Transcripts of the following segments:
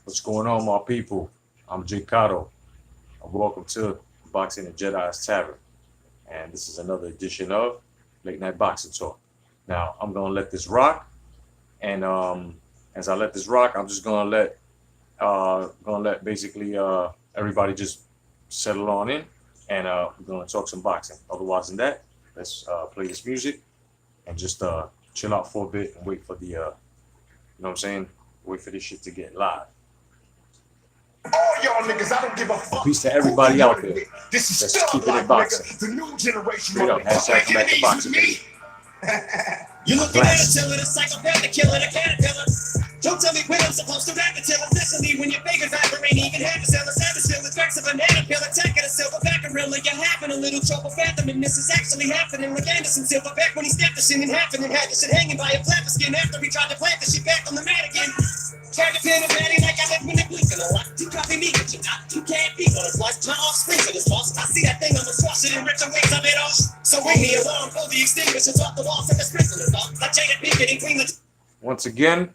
What's going on, my people? I'm Jay Cotto, and welcome to Boxing and Jedi's Tavern. And this is another edition of Late Night Boxing Talk. Now, I'm gonna let this rock, and as I let this rock, I'm just gonna let basically everybody just settle on in, and we're gonna talk some boxing. Otherwise than that, let's play this music and just chill out for a bit and wait for the you know what I'm saying? Wait for this shit to get live. All y'all niggas, I don't give a fuck. Peace to everybody out there. This is Let's still keep it in life, boxing. nigga. The new generation. Straight up, hashtag come back to boxing, baby. You looking at a killer, the psychopath, the killer, the caterpillar. Don't tell me when I'm supposed to rap until officially when your fingers ain't even half a cell. A savage still with tracks of a caterpillar, attacking a silverback gorilla. You're having a little trouble fathoming this is actually happening. Like Anderson Silverback when he snapped the shit in half and then had the shit hanging by a flapper skin after he tried to plant the shit back on the mat again. Tag a pin and patty like I live when it blinking a lot. You copy me, but you're not. You can't be on his watch. My offspring for this loss. I see that thing on the swash it in richer ways of it off. So ring the alarm, pull the extinguishers off the walls and the sprinklers off. Like Jada Pinkett and Queen Latifah. Once again,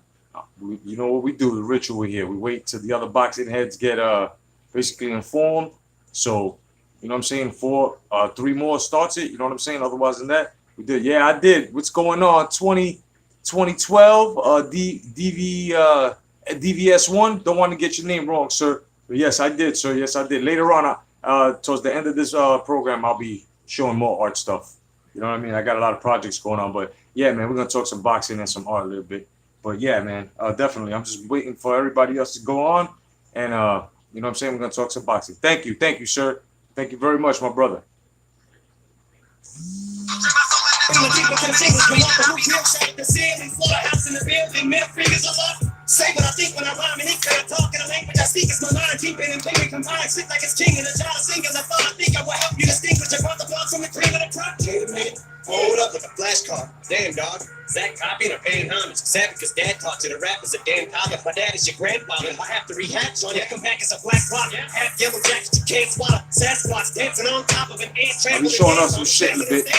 you know what we do, the ritual here. We wait till the other boxing heads get basically informed. So, you know what I'm saying, three more starts it, you know what I'm saying? Otherwise than that, we did. Yeah, I did. What's going on? 2012 DVS1. Don't want to get your name wrong, sir. But yes, I did, sir. Yes, I did. Later on, towards the end of this program, I'll be showing more art stuff. You know what I mean? I got a lot of projects going on, but yeah, man, we're gonna talk some boxing and some art a little bit. But yeah, man, definitely. I'm just waiting for everybody else to go on, and you know what I'm saying? We're gonna talk some boxing. Thank you, sir. Thank you very much, my brother. Say what I think when I rhyme and instead of talking a language I speak is my mind deep in and baby combined shit like it's king and a child singers I thought I think I will help you distinguish your brother blood from the cream of the crop. Wait a minute, hold up with a flashcard. Damn dog, Zach copying or paying homage. Savage cause dad taught you to rap as a damn toddler. My dad is your grandfather. I have to rehatch on you. Come back as a black rock. Half yellow jacket you can't swallow. Sasquatch dancing on top of an ant I'll be showing us some shit in a bit.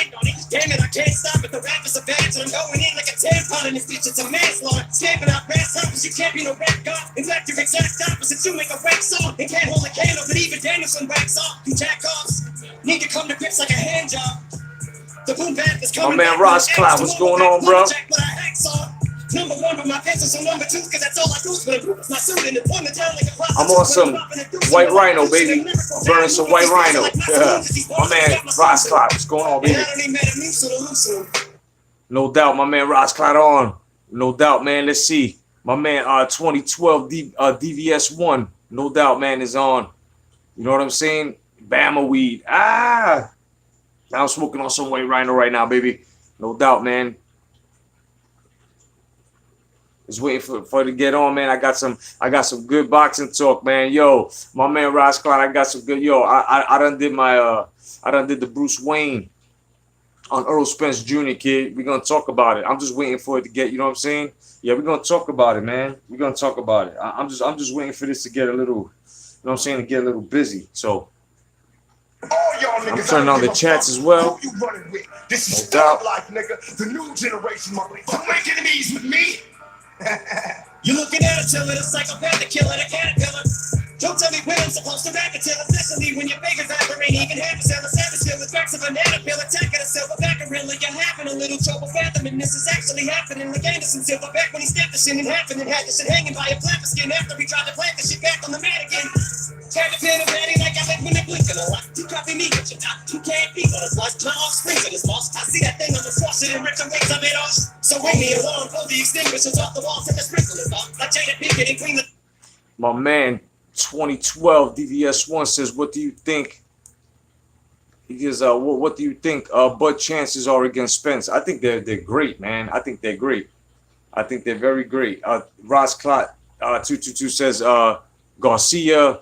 Damn it, I can't stop it. The rap is a badge and I'm going in like a tampon in this bitch. It's a manslaughter. Stamping out grasshoppers. You can't be no rap god. In fact, you're exact opposite. You make a rap song and can't hold a candle, but even Danielson wax off. You jack-offs need to come to grips like a hand job. The boom bap is coming. My man Ross Cloud, what's going on, bro? Number one with my pencils, so number two, cause that's all I do is when my suit and point me down like a process. I'm on some White Rhino, baby. Burning some White Rhino. Yeah. My man Ross Cloud, what's going on, baby? No doubt, my man Ross Cloud on. No doubt, man. Let's see. My man 2012 DVS1. No doubt, man, is on. You know what I'm saying? Bama weed. Now I'm smoking on some White Rhino right now, baby. No doubt, man. Just waiting for it to get on, man. I got some good boxing talk, man. Yo, my man Ross Cloud, I got some good. Yo, I done did the Bruce Wayne on Earl Spence Jr. kid. We're gonna talk about it. I'm just waiting for it to get, you know what I'm saying? Yeah, we're gonna talk about it, man. We're gonna talk about it. I'm just waiting for this to get a little, you know what I'm saying, to get a little busy. So I'm turning on the chats as well. Who you running with? This is No doubt. still life, nigga. The new generation, motherfucker. Make enemies with me. You looking at a killer, the psychopath, the killer, the caterpillar. Don't tell me when I'm supposed to rap until officially when your fingers ain't even half a cell. A savage still with tracks of a caterpillar, attacking a silverback gorilla. You're having a little trouble fathoming this is actually happening. Like Anderson Silverback when he snapped the shit in half and then had the shit hanging by a flapper skin after he tried to plant the shit back on the mat again. Tag a pin and patty like I live when it blinking a lot. You copy me, but you're not. You can't be on his watch. My offspring for this loss. I see that thing on the swash it in richer ways of it off. So ring the alarm, pull the extinguishers off the walls and the sprinklers off. Like Jada Pinkett and Queen Latifah. My man 2012 DVS1 says, what do you think? He says, what do you think Bud chances are against Spence? I think they're great, man. I think they're great. I think they're very great. Ross Clot 222 says Garcia.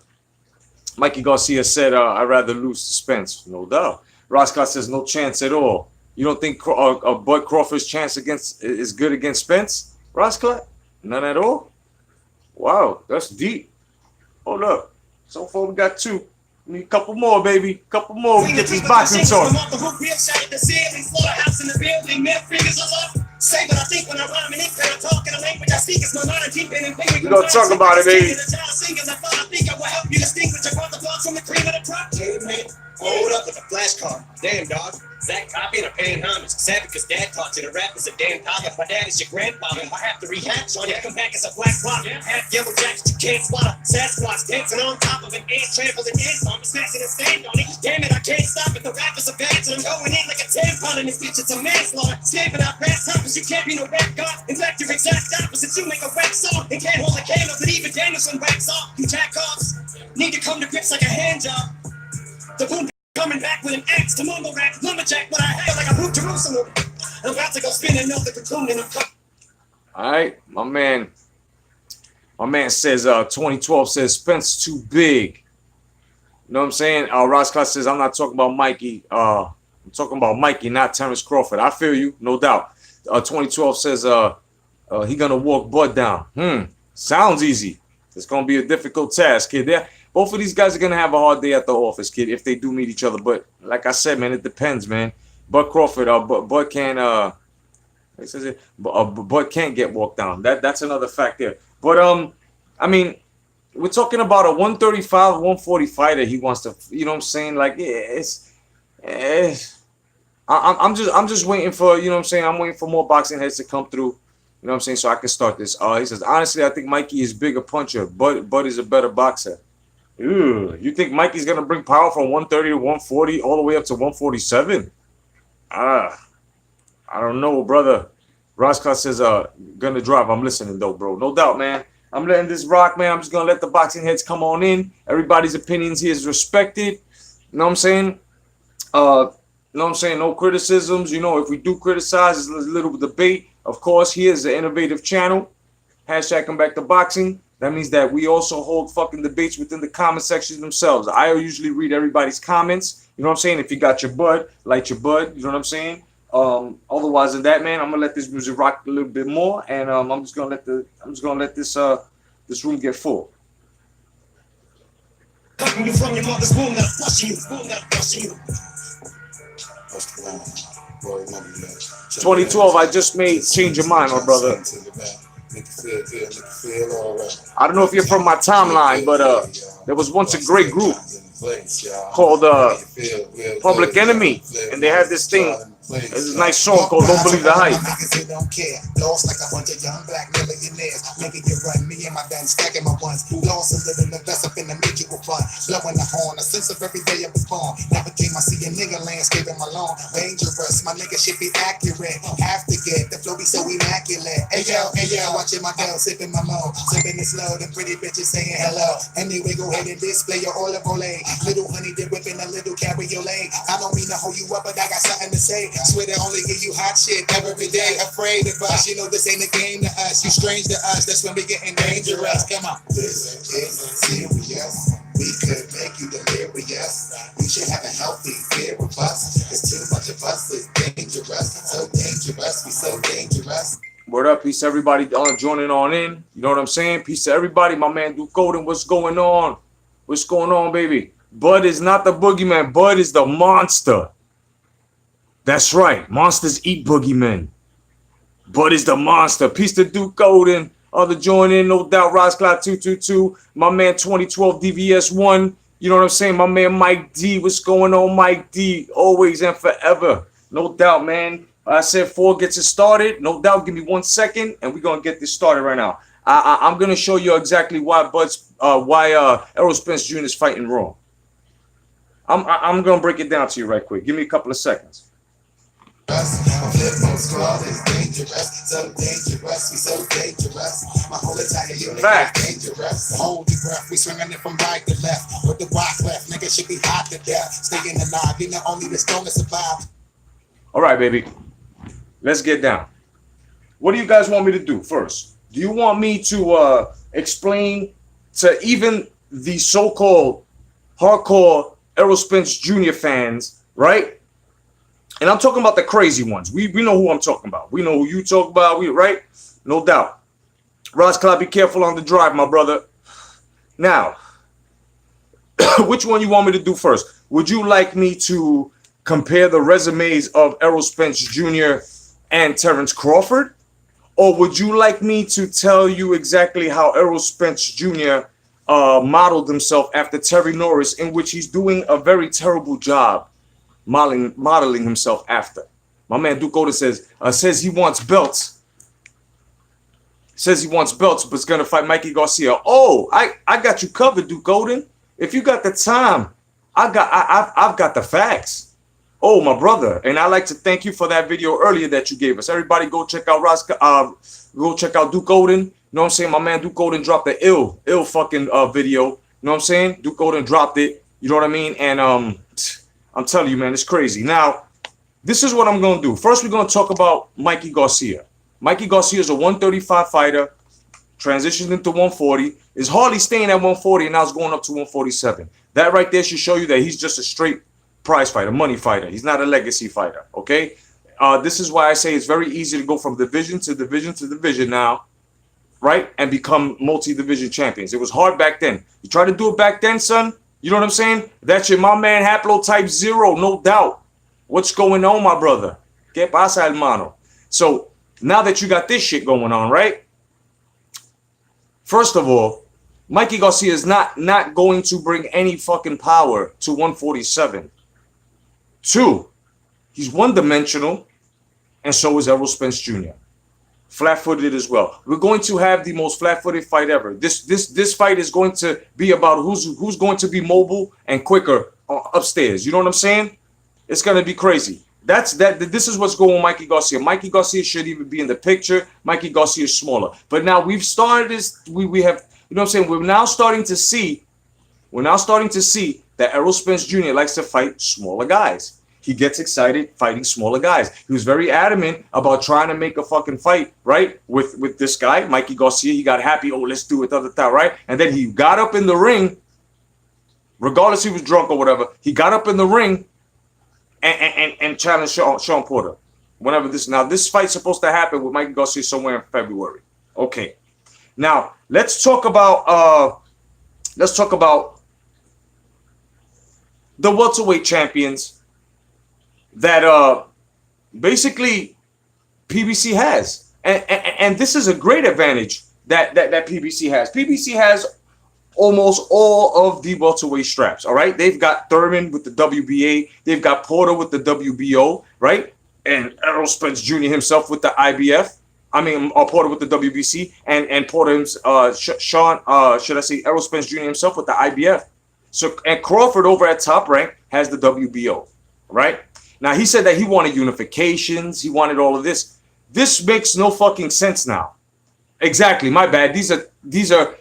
Mikey Garcia said, I'd rather lose to Spence. No doubt. Ross Clot says no chance at all. You don't think Bud Crawford's chance is good against Spence? Ross Clot? None at all? Wow, that's deep. Hold up. So far we got two. We need a couple more, baby. Couple more. We get this boxing talk. Say what I think when I rhyme and ink that I talk in a language I speak. It's my mind deep in and We gonna talk about it, baby. Singers, I thought I think I will help you distinguish your brother thoughts from the cream of the crop. Hey man, hold up with a flashcard. Damn dog, that copy and a paying homage. Sad because dad taught you to rap is a damn topic. My dad is your grandfather. I have to rehatch on you. Come back as a black rock. Half yellow jackets you can't swallow. Sasquatch dancing on top of an ant trampled an ant bomb. Smashing and stand on it. Damn it, I can't stop it. The rappers are bad, so I'm going in like a tampon in this bitch. It's a manslaughter. Stamping out brass toppers. You can't be no rap god. In fact, you're exact opposite. You make a rap song and can't hold a candle that even Danielson wax off. You jack-offs need to come to grips like a hand job. The boom coming back with an axe to mumble rap, lumberjack, but I have like a root Jerusalem. I'm about to go spin another cocoon and I'm All right, my man says 2012 says Spence too big. You know what I'm saying? Ross Clark says I'm not talking about Mikey. I'm talking about Mikey, not Terrence Crawford. I feel you, no doubt. 2012 says he gonna walk Bud down. Sounds easy. It's gonna be a difficult task, kid. Both of these guys are gonna have a hard day at the office, kid, if they do meet each other. But like I said, man, it depends, man. Bud Crawford, Bud can Bud can't get walked down. That's another fact there. But I mean, we're talking about a 135, 140 fighter. He wants to, you know what I'm saying? Like, I'm just waiting for, you know what I'm saying? I'm waiting for more boxing heads to come through. You know what I'm saying? So I can start this. He says, honestly, I think Mikey is bigger puncher. Bud is a better boxer. Ew, you think Mikey's gonna bring power from 130 to 140 all the way up to 147? I don't know, brother. Ross Clark says, gonna drive. I'm listening though, bro. No doubt, man. I'm letting this rock, man. I'm just gonna let the boxing heads come on in. Everybody's opinions here is respected. You know what I'm saying? You know what I'm saying? No criticisms. You know, if we do criticize, it's a little debate. Of course, he is an innovative channel. Hashtag come back to boxing. That means that we also hold fucking debates within the comment sections themselves. I usually read everybody's comments. You know what I'm saying? If you got your bud, light your bud. You know what I'm saying? Otherwise than that, man, I'm gonna let this music rock a little bit more, and I'm just gonna let this room get full. you from your mother's womb, now flushing you, boom, now flushing you. 2012, I just made Change Your Mind, my brother. I don't know if you're from my timeline, but there was once a great group called Public Enemy, and they had this thing. It's a nice song called Don't Believe the Hype. Don't care. Lost like 100 young black millionaires. Making it run. Me and my band stacking my ones. Lost a little invest up in the mutual fund. Blowing the horn. A sense of every day I was born. Never came I see a nigga landscaping my lawn. Dangerous. My nigga should be accurate. Have to get the flow be so immaculate. Hey yo, watching my girl sipping my mo. Sipping it slow. The pretty bitches saying hello. Anyway, go ahead and display your olive oil. Little honey dip whipping a little cabriolet. I don't mean to hold you up, but I got something to say. Swear to only give you hot shit every day. Afraid of us, you know this ain't a game to us. You strange to us, that's when we getting dangerous. Come on. This is serious. We could make you delirious. We should have a healthy fear of us. It's too much of us, it's dangerous. So dangerous, we so dangerous. Word up, peace to everybody joining on in. You know what I'm saying? Peace to everybody. My man Duke Golden, what's going on? What's going on, baby? Bud is not the boogeyman. Bud is the monster. That's right. Monsters eat boogeymen. Bud is the monster. Peace to Duke Golden. Other join in, no doubt. Ross Clark 222. My man 2012 DVS1. You know what I'm saying? My man Mike D. What's going on, Mike D? Always and forever. No doubt, man. I said 4 gets it started. No doubt. Give me 1 second, and we're gonna get this started right now. I'm gonna show you exactly why Errol Spence Jr. is fighting wrong. I'm gonna break it down to you right quick. Give me a couple of seconds. Squad is dangerous, so dangerous, we so dangerous. My whole entire unit is dangerous. Hold your breath, we swinging it from right to left. With the rock left, nigga should be hot to death. Staying alive, you know only the strongest survive. All right, baby. Let's get down. What do you guys want me to do first? Do you want me to explain to even the so-called hardcore Errol Spence Jr. fans, right? And I'm talking about the crazy ones. We know who I'm talking about. We know who you talk about, right? No doubt. Ross Clark, be careful on the drive, my brother. Now, which one you want me to do first? Would you like me to compare the resumes of Errol Spence Jr. and Terrence Crawford? Or would you like me to tell you exactly how Errol Spence Jr. Modeled himself after Terry Norris, in which he's doing a very terrible job modeling himself after? My man Duke Oden says he wants belts. Says he wants belts, but is gonna fight Mikey Garcia. Oh, I got you covered, Duke Oden. If you got the time, I've got the facts. Oh, my brother, and I'd like to thank you for that video earlier that you gave us. Everybody, go check out go check out Duke Oden. You know what I'm saying? My man Duke Oden dropped the ill fucking video. You know what I'm saying? Duke Oden dropped it. You know what I mean? And I'm telling you, man, it's crazy. Now, this is what I'm gonna do. First, we're gonna talk about Mikey Garcia. Mikey Garcia is a 135 fighter, transitioned into 140, is hardly staying at 140, and now is going up to 147. That right there should show you that he's just a straight prize fighter, money fighter. He's not a legacy fighter, okay? This is why I say it's very easy to go from division to division to division now, right? And become multi-division champions. It was hard back then. You try to do it back then, son, you know what I'm saying? That's your my man Haplotype 0, no doubt. What's going on, my brother? ¿Qué pasa, hermano? So, now that you got this shit going on, right? First of all, Mikey Garcia is not going to bring any fucking power to 147. 2, he's one-dimensional, and so is Errol Spence Jr. Flat-footed as well. We're going to have the most flat-footed fight ever. This fight is going to be about who's going to be mobile and quicker upstairs. You know what I'm saying? It's gonna be crazy. This is what's going on with Mikey Garcia. Mikey Garcia should even be in the picture. Mikey Garcia is smaller. But now we've started this, we have, you know what I'm saying? We're now starting to see that Errol Spence Jr. likes to fight smaller guys. He gets excited fighting smaller guys. He was very adamant about trying to make a fucking fight, right? With this guy, Mikey Garcia. He got happy, oh, let's do it, right? And then he got up in the ring, regardless if he was drunk or whatever, he got up in the ring and challenge Sean Porter. Whenever this fight's supposed to happen with Mikey Garcia somewhere in February. Okay. Now let's talk about the welterweight champions that basically PBC has, and this is a great advantage that PBC has. PBC has almost all of the welterweight straps, all right? They've got Thurman with the WBA. They've got Porter with the WBO, right? And Errol Spence Jr. himself with the IBF. Porter with the WBC. And Porter, Errol Spence Jr. himself with the IBF. So, and Crawford over at Top Rank has the WBO, right? Now, he said that he wanted unifications. He wanted all of this. This makes no fucking sense now. Exactly, my bad. These are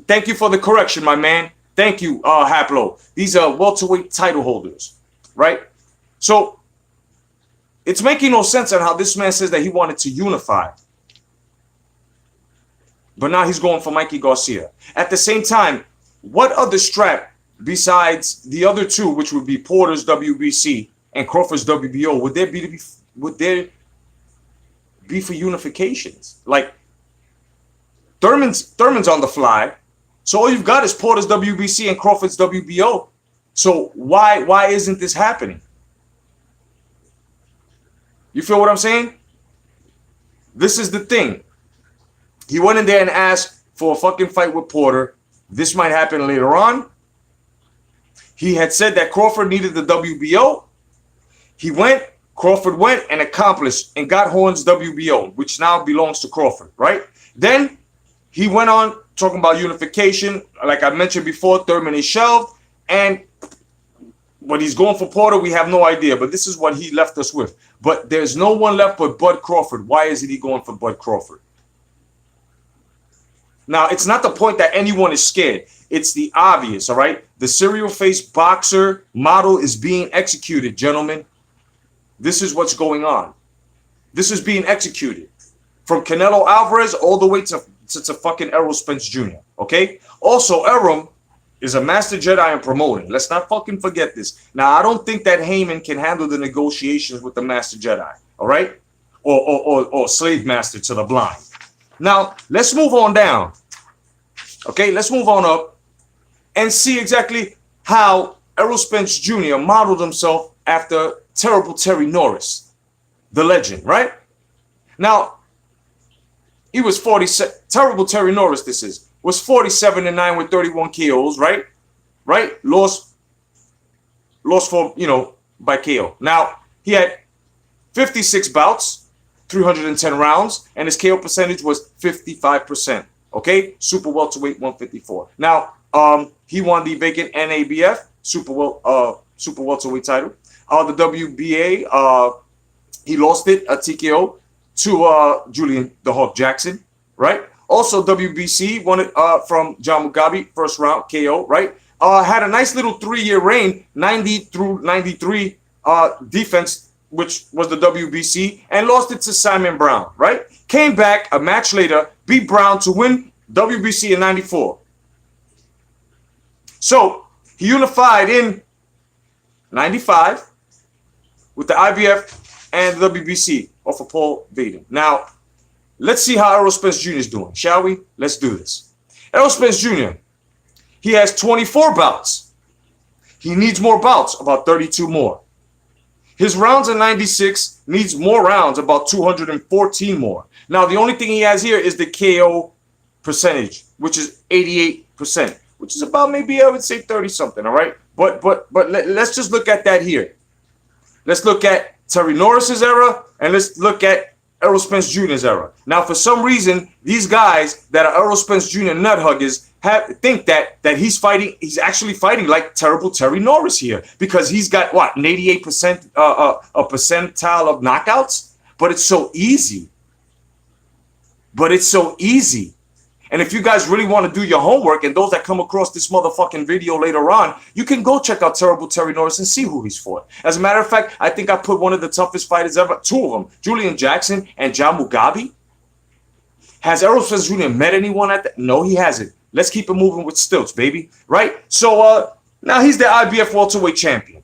thank you for the correction, my man. Thank you, Haplo. These are welterweight title holders, right? So it's making no sense on how this man says that he wanted to unify. But now he's going for Mikey Garcia. At the same time, what other strap besides the other two, which would be Porter's WBC and Crawford's WBO, would there be for unifications? Like, Thurman's on the fly, so all you've got is Porter's WBC and Crawford's WBO. So why isn't this happening? You feel what I'm saying? This is the thing. He went in there and asked for a fucking fight with Porter. This might happen later on. He had said that Crawford needed the WBO. Crawford went and accomplished and got Horn's WBO, which now belongs to Crawford, right? Then he went on talking about unification. Like I mentioned before, Thurman is shelved. And what he's going for Porter, we have no idea. But this is what he left us with. But there's no one left but Bud Crawford. Why isn't he going for Bud Crawford? Now, it's not the point that anyone is scared. It's the obvious, all right? The serial face boxer model is being executed, gentlemen. This is what's going on. This is being executed. From Canelo Alvarez all the way to fucking Errol Spence Jr., okay? Also, Errol is a master Jedi and promoting. Let's not fucking forget this. Now, I don't think that Heyman can handle the negotiations with the master Jedi, all right? Or slave master to the blind. Now, let's move on down. Okay, let's move on up and see exactly how Errol Spence Jr. modeled himself after terrible Terry Norris, the legend, right? Now, he was 47. Terrible Terry Norris, this is. Was 47-9 with 31 KOs, right? Right? Lost for, by KO. Now, he had 56 bouts, 310 rounds, and his KO percentage was 55%. Okay? Super welterweight 154. Now, he won the vacant NABF super welterweight title. The WBA, he lost it at TKO to Julian the Hawk Jackson, right? Also, WBC won it from John Mugabe, first round KO, right? Had a nice little 3-year reign, 90 through 93 defense, which was the WBC, and lost it to Simon Brown, right? Came back a match later, beat Brown to win WBC in 94. So, he unified in 95 with the IBF and the WBC off of Paul Vaden. Now, let's see how Errol Spence Jr. is doing, shall we? Let's do this. Errol Spence Jr., he has 24 bouts. He needs more bouts, about 32 more. His rounds in 96 needs more rounds, about 214 more. Now, the only thing he has here is the KO percentage, which is 88%, which is about maybe, I would say, 30-something, all right? But let's just look at that here. Let's look at Terry Norris's era, and let's look at Errol Spence Jr.'s era. Now, for some reason, these guys that are Errol Spence Jr. nut huggers think that he's actually fighting like terrible Terry Norris here, because he's got what, an 88% a percentile of knockouts, but it's so easy. And if you guys really want to do your homework, and those that come across this motherfucking video later on, you can go check out Terrible Terry Norris and see who he's fought. As a matter of fact, I think I put one of the toughest fighters ever, 2 of them, Julian Jackson and John Mugabe. Has Errol Spence Jr. met anyone at that? No, he hasn't. Let's keep it moving with stilts, baby. Right? So now he's the IBF welterweight champion.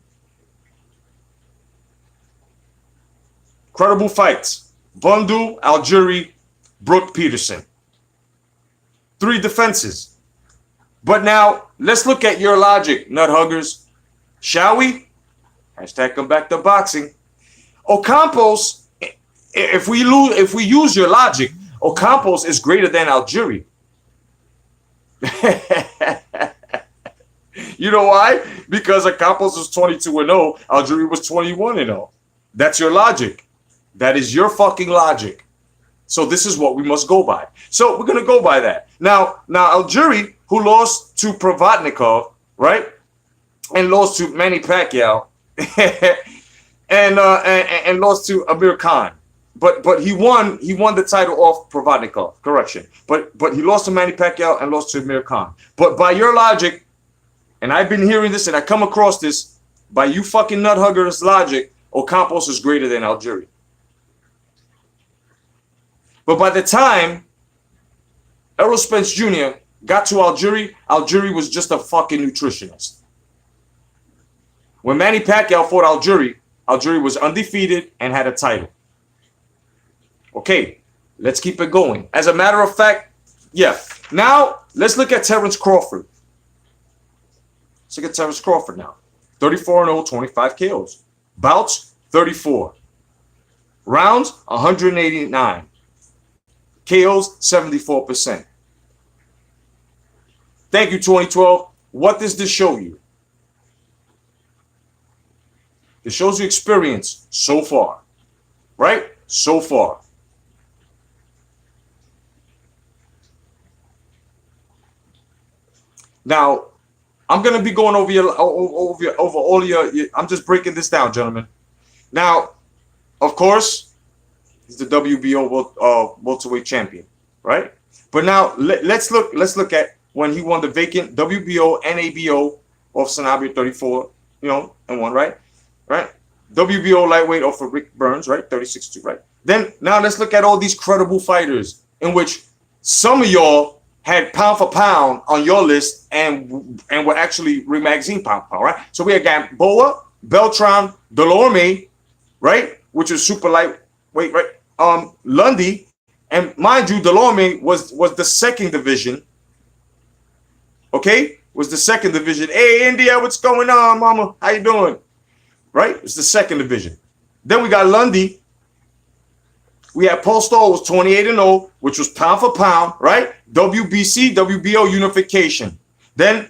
Credible fights. Bundu, Algieri, Brooke Peterson. 3 defenses. But now, let's look at your logic, nut huggers. Shall we? Hashtag come back to boxing. Ocampos, if we use your logic, Ocampos is greater than Algieri. You know why? Because Ocampos was 22-0, Algieri was 21-0. That's your logic. That is your fucking logic. So this is what we must go by. So we're gonna go by that. Now Algieri, who lost to Provodnikov, right, and lost to Manny Pacquiao, and lost to Amir Khan, but he won the title off Provodnikov. Correction, but he lost to Manny Pacquiao and lost to Amir Khan. But by your logic, and I've been hearing this and I come across this, by you fucking nut huggers' logic, Ocampos is greater than Algieri. But by the time Errol Spence Jr. got to Algieri, Algieri was just a fucking nutritionist. When Manny Pacquiao fought Algieri, Algieri was undefeated and had a title. Okay, let's keep it going. As a matter of fact, yeah. Now, let's look at Terence Crawford. Let's look at Terence Crawford now. 34-0, 25 KOs. Bouts, 34. Rounds, 189. KOs, 74%. Thank you, 2012. What does this show you? It shows you experience so far. Right? So far. Now, I'm going to be going over all your, I'm just breaking this down, gentlemen. Now, of course, he's the WBO welterweight champion, right? But now let's look at when he won the vacant WBO NABO of Sanabria 34, and won, right? Right? WBO lightweight off of Rick Burns, right? 36-2, right? Then now let's look at all these credible fighters in which some of y'all had pound for pound on your list and were actually Ring Magazine pound for pound, right? So we had Gamboa, Beltran, Delorme, right? Which is super lightweight, right? Lundy, and mind you, Delorme was the second division. Okay, was the second division. Hey, India, what's going on, mama? How you doing? Right, it's the second division. Then we got Lundy, We had Paul Stoll was 28-0, which was pound for pound, right? WBC, WBO unification. Then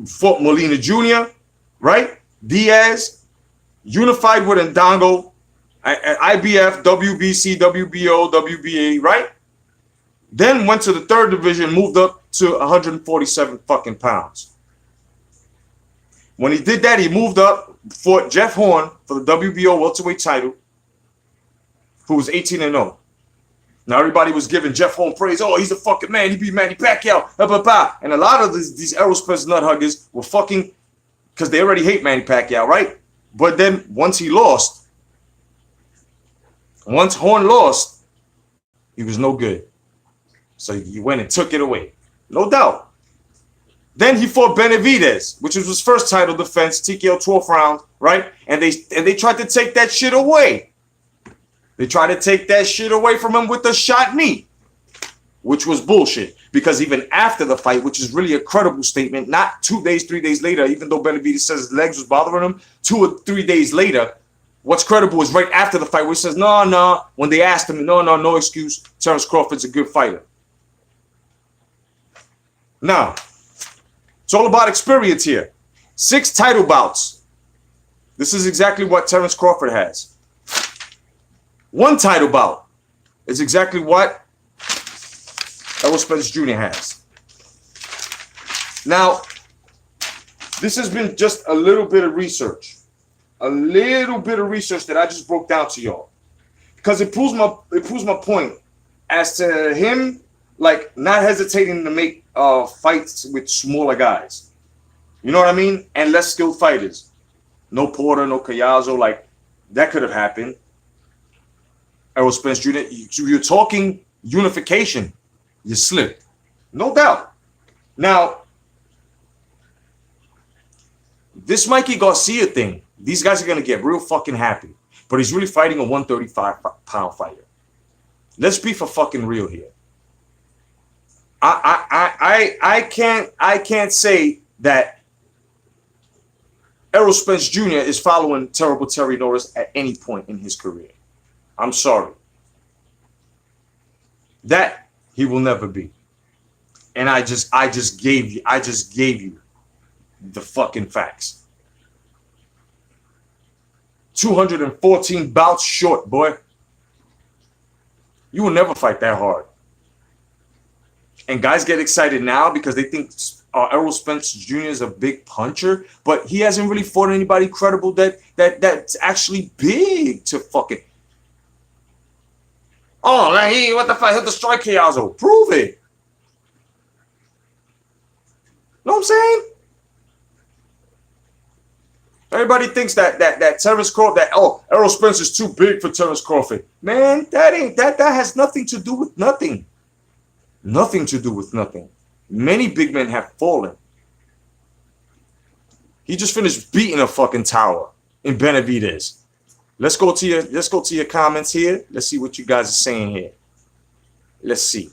fought Molina Jr., right? Diaz unified with Ndongo, IBF, WBC, WBO, WBA, right? Then went to the third division, moved up to 147 fucking pounds. When he did that, he moved up, fought Jeff Horn for the WBO welterweight title, who was 18-0. Now everybody was giving Jeff Horn praise. Oh, he's a fucking man. He beat Manny Pacquiao. Blah, blah, blah. And a lot of these Errol Spence nut huggers were fucking, because they already hate Manny Pacquiao, right? But then once Horn lost, he was no good. So he went and took it away. No doubt. Then he fought Benavidez, which was his first title defense, TKO 12th round, right? And they tried to take that shit away. They tried to take that shit away from him with the shot knee, which was bullshit. Because even after the fight, which is really a credible statement, not 2 days, 3 days later, even though Benavidez says his legs was bothering him, 2 or 3 days later, what's credible is right after the fight where he says, no, when they asked him, no excuse, Terence Crawford's a good fighter. Now, it's all about experience here. 6 title bouts. This is exactly what Terence Crawford has. 1 title bout is exactly what Errol Spence Jr. has. Now, this has been just a little bit of research. A little bit of research that I just broke down to y'all. Because it proves my point as to him like not hesitating to make fights with smaller guys. You know what I mean? And less skilled fighters. No Porter, no Collazo, like that could have happened. Errol Spence Jr., you're talking unification. You slipped. No doubt. Now, this Mikey Garcia thing, these guys are going to get real fucking happy. But he's really fighting a 135-pound fighter. Let's be for fucking real here. I can't say that Errol Spence Jr. is following terrible Terry Norris at any point in his career. I'm sorry. That he will never be. And I just gave you the fucking facts. 214 bouts short, boy. You will never fight that hard. And guys get excited now because they think Errol Spence Jr. is a big puncher, but he hasn't really fought anybody credible that's actually big to fucking. Oh, man, what the fuck? He'll destroy Collazo. Prove it. Know what I'm saying? Everybody thinks that Terence Crawford, Errol Spence is too big for Terence Crawford. Man, that has nothing to do with nothing. Nothing to do with nothing. Many big men have fallen. He just finished beating a fucking tower in Benavidez. Let's go to your comments here. Let's see what you guys are saying here. Let's see.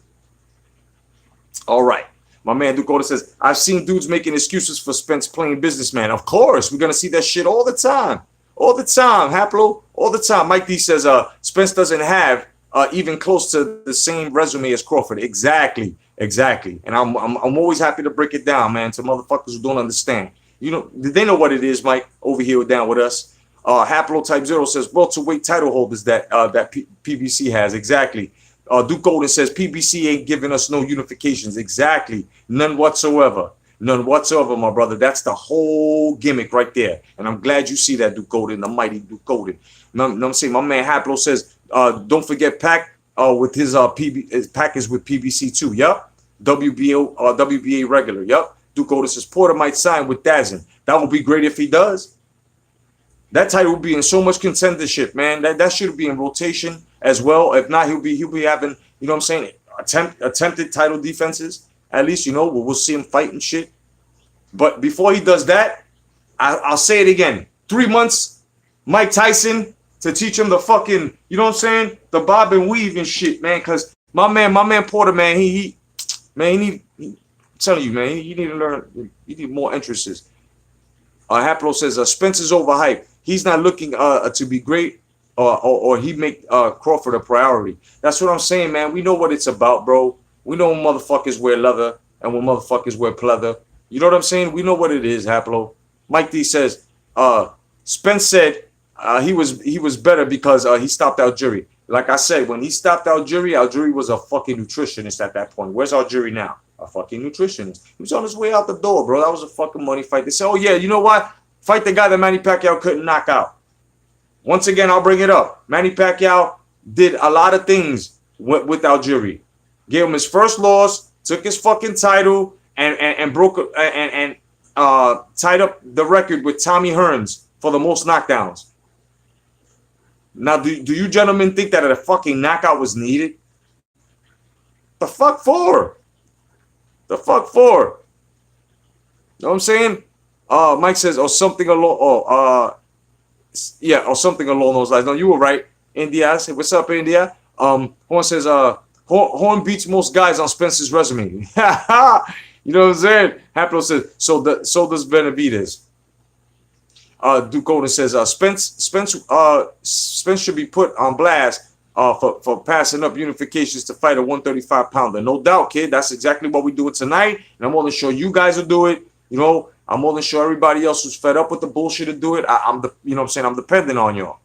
All right. My man Duke says, I've seen dudes making excuses for Spence playing businessman. Of course, we're going to see that shit all the time. All the time, Haplo. All the time. Mike D says, Spence doesn't have even close to the same resume as Crawford. Exactly. And I'm always happy to break it down, man, to motherfuckers who don't understand. You know, they know what it is, Mike, over here down with us. Haplo Type 0 says, welterweight title holders that PBC has. Exactly. Duke Golden says PBC ain't giving us no unifications. Exactly. None whatsoever. None whatsoever, my brother. That's the whole gimmick right there. And I'm glad you see that, Duke Golden, the mighty Duke Golden. Know what I'm saying? My man Haplo says, don't forget Pac with his Pac is with PBC too. Yup. WBA regular. Yup. Duke Golden says Porter might sign with Dazin. That would be great if he does. That title will be in so much contendership, man. That should be in rotation as well. If not, he'll be having, you know what I'm saying, attempted title defenses. At least, you know, we'll see him fight and shit. But before he does that, I'll say it again. 3 months, Mike Tyson to teach him the fucking, you know what I'm saying, the bob and weave and shit, man. Because my man Porter, man, I'm telling you, man, you need to learn. You need more entrances. Haplo says Spence is overhyped. He's not looking to be great or he make Crawford a priority. That's what I'm saying, man. We know what it's about, bro. We know when motherfuckers wear leather and when motherfuckers wear pleather. You know what I'm saying? We know what it is, Haplo. Mike D says, Spence said he was better because he stopped Algieri. Like I said, when he stopped Algieri was a fucking nutritionist at that point. Where's Algieri now? A fucking nutritionist. He was on his way out the door, bro. That was a fucking money fight. They said, oh yeah, you know what? Fight the guy that Manny Pacquiao couldn't knock out. Once again, I'll bring it up. Manny Pacquiao did a lot of things with Algieri. Gave him his first loss, took his fucking title, and broke and tied up the record with Tommy Hearns for the most knockdowns. Now, do you gentlemen think that a fucking knockout was needed? The fuck for? The fuck for? You know what I'm saying? Mike says, or something along. Yeah, or something along those lines. No, you were right, India. I said, what's up, India? Horn says, Horn beats most guys on Spence's resume. You know what I'm saying? Haplo says, so does Benavidez. Duke Golden says, Spence should be put on blast for passing up unifications to fight a 135-pounder. No doubt, kid. That's exactly what we're doing tonight. And I'm more than sure you guys will do it. You know, I'm more than sure everybody else who's fed up with the bullshit to do it. I'm dependent on y'all.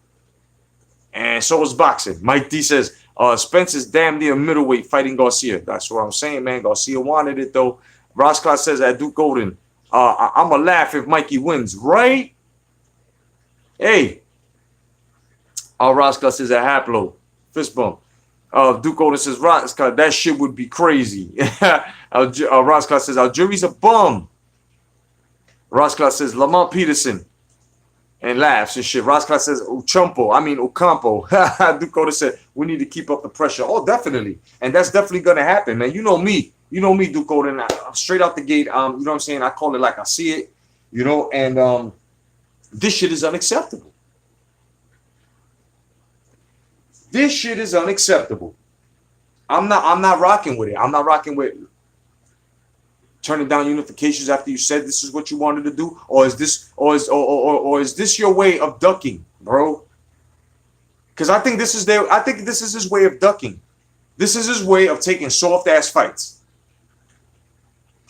And so is boxing. Mike D says, Spence is damn near middleweight fighting Garcia. That's what I'm saying, man. Garcia wanted it, though. Roscott says at Duke Golden, I'm going to laugh if Mikey wins, right? Hey. Roscott says at Haplo. Fist bump. Duke Golden says, Roscott, that shit would be crazy. Roscott says, Algieri's a bum. Roscott says, Lamont Peterson. And laughs and shit. Roscott says, Ocampo. Duke Golden said, we need to keep up the pressure. Oh, definitely. And that's definitely going to happen, man. You know me. You know me, Duke Golden. Straight out the gate, you know what I'm saying? I call it like I see it, you know, and this shit is unacceptable. This shit is unacceptable. I'm not rocking with it. I'm not rocking with turning down unifications after you said this is what you wanted to do, or is this your way of ducking, bro? Because I think this is his way of ducking. This is his way of taking soft ass fights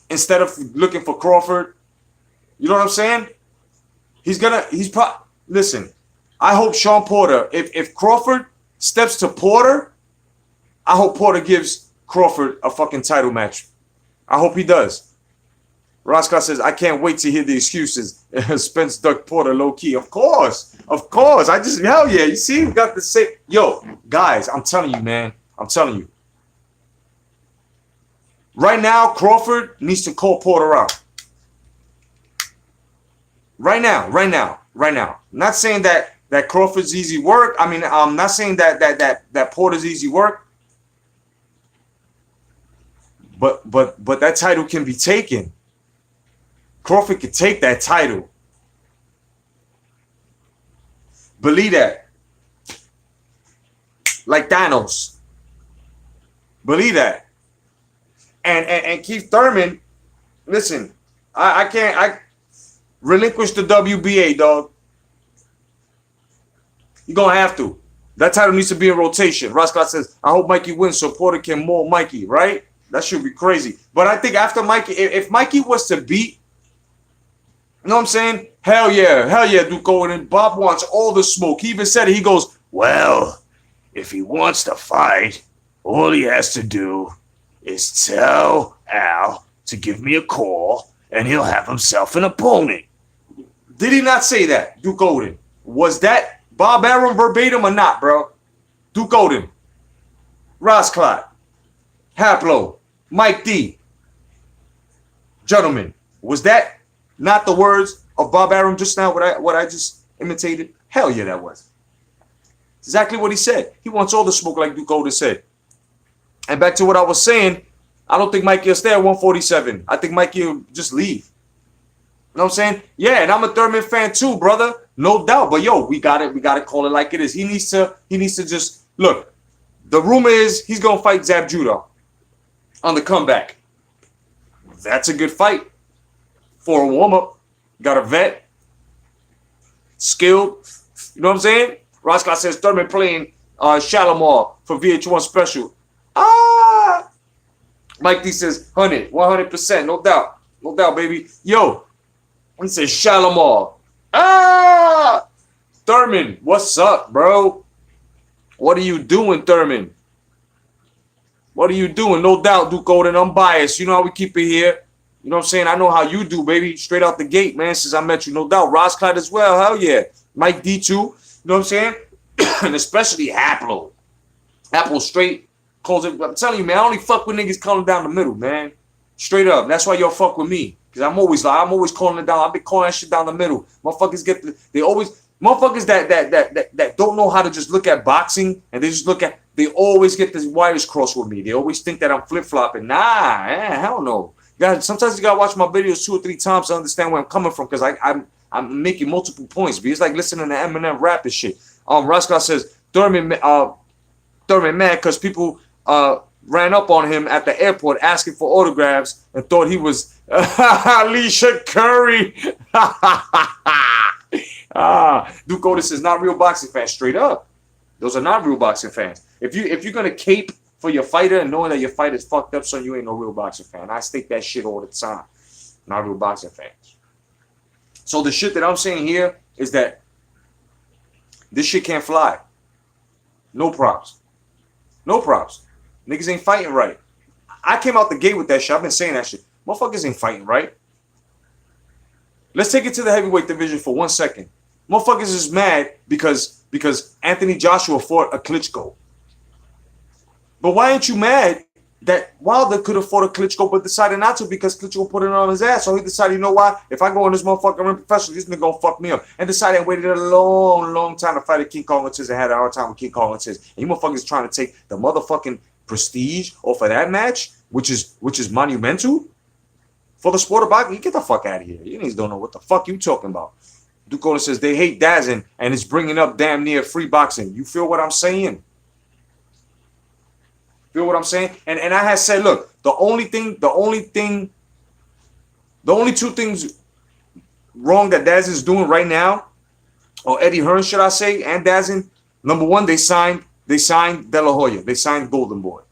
instead of looking for Crawford. You know what I'm saying? Listen. I hope Sean Porter, if Crawford steps to Porter, I hope Porter gives Crawford a fucking title match. I hope he does. Roscott says, I can't wait to hear the excuses. Spence ducked Porter low key. Of course. Hell yeah. You see, we got the same. Yo, guys, I'm telling you, man. I'm telling you. Right now, Crawford needs to call Porter out. Right now. I'm not saying that Crawford's easy work. I mean, I'm not saying that Porter's easy work. But that title can be taken. Crawford could take that title. Believe that. Like Thanos. Believe that. And Keith Thurman, listen, I relinquish the WBA, dog. You're going to have to. That title needs to be in rotation. Roscott says, I hope Mikey wins so Porter can maul Mikey, right? That should be crazy. But I think after Mikey, if Mikey was to beat, you know what I'm saying? Hell yeah, Duke Golden. Bob wants all the smoke. He even said it. He goes, well, if he wants to fight, all he has to do is tell Al to give me a call, and he'll have himself an opponent. Did he not say that, Duke Golden? Was that Bob Arum verbatim or not, bro? Duke Golden, Rosclott, Haplo, Mike D. Gentlemen, was that not the words of Bob Arum just now, what I just imitated? Hell yeah, that was. Exactly what he said. He wants all the smoke like Duke Golden said. And back to what I was saying, I don't think Mikey will stay at 147. I think Mikey will just leave. You know what I'm saying? Yeah, and I'm a Thurman fan too, brother. No doubt. But yo, we got to call it like it is. He needs to just look. The rumor is he's gonna fight Zab Judah on the comeback. That's a good fight for a warm-up. Got a vet, skilled. You know what I'm saying? Roscott says Thurman playing Shalimar for VH1 special. Ah! Mike D says 100%, no doubt, baby. Yo, he says Shalimar. Ah! Thurman, what's up, bro? What are you doing, Thurman? What are you doing? No doubt, Duke Golden, unbiased. You know how we keep it here. You know what I'm saying? I know how you do, baby. Straight out the gate, man, since I met you. No doubt. Roscott as well. Hell yeah. Mike D too. You know what I'm saying? And especially Haplo. Haplo straight. I'm telling you, man, I only fuck with niggas calling down the middle, man. Straight up. That's why y'all fuck with me. Because I'm always calling it down. I've been calling that shit down the middle. Motherfuckers that don't know how to just look at boxing and they always get the wires crossed with me. They always think that I'm flip-flopping. Nah, hell no. Guys, sometimes you gotta watch my videos 2 or 3 times to understand where I'm coming from, because I'm making multiple points. But it's like listening to Eminem rap and shit. Roscott says Thurman mad because people ran up on him at the airport asking for autographs and thought he was Alicia Curry. Duke Otis is not real boxing fans. Straight up, those are not real boxing fans. If you're gonna cape for your fighter and knowing that your fighter's fucked up, son, you ain't no real boxing fan. I state that shit all the time. Not real boxing fans. So the shit that I'm saying here is that this shit can't fly. No props. No props. Niggas ain't fighting right. I came out the gate with that shit. I've been saying that shit. Motherfuckers ain't fighting right. Let's take it to the heavyweight division for 1 second. Motherfuckers is mad because Anthony Joshua fought a Klitschko. But why ain't you mad that Wilder could have fought a Klitschko but decided not to because Klitschko put it on his ass? So he decided, you know what? If I go in this motherfucker ring professional, this nigga gonna fuck me up. And decided and waited a long time to fight a King Kong Ortiz and had a hard time with King Kong Ortiz. And you motherfuckers trying to take the motherfucking prestige off of that match, which is monumental for the sport of boxing. You get the fuck out of here. You niggas don't know what the fuck you talking about. Duke Golden says they hate Dazin and it's bringing up damn near free boxing. You feel what I'm saying? Feel what I'm saying? And I had said, look, the only two things wrong that Dazin is doing right now, or Eddie Hearn, should I say, and Dazin, number one, they signed De La Hoya. They signed Golden Boy.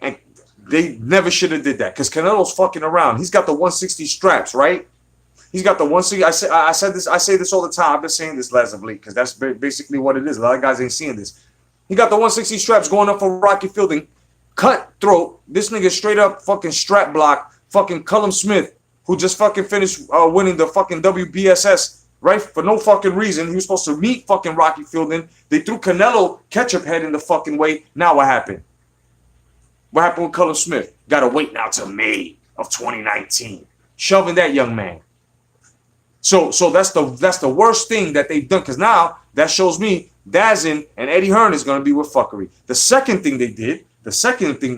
And they never should have did that because Canelo's fucking around. He's got the 160 straps, right? He's got the 160. I say this all the time. I've been saying this as of late because that's basically what it is. A lot of guys ain't seeing this. He got the 160 straps going up for Rocky Fielding. Cutthroat. This nigga straight up fucking strap block. Fucking Cullum Smith, who just fucking finished winning the fucking WBSS, right? For no fucking reason. He was supposed to meet fucking Rocky Fielding. They threw Canelo ketchup head in the fucking way. Now what happened? What happened with Cullum Smith? Gotta wait now till May of 2019. Shoving that young man. So that's the worst thing that they've done, because now that shows me Dazin and Eddie Hearn is going to be with fuckery. The second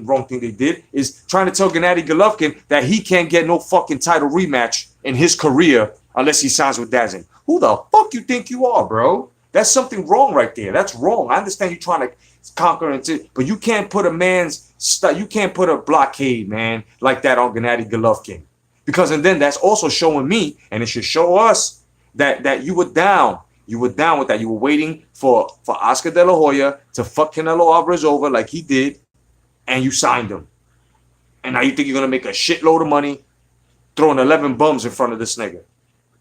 wrong thing they did is trying to tell Gennady Golovkin that he can't get no fucking title rematch in his career unless he signs with Dazin. Who the fuck you think you are, bro? That's something wrong right there. That's wrong. I understand you're trying to conquer but you can't put you can't put a blockade, man, like that on Gennady Golovkin. Because and then that's also showing me, and it should show us that you were down. You were down with that. You were waiting for Oscar De La Hoya to fuck Canelo Alvarez over like he did, and you signed him. And now you think you're gonna make a shitload of money throwing 11 bums in front of this nigga.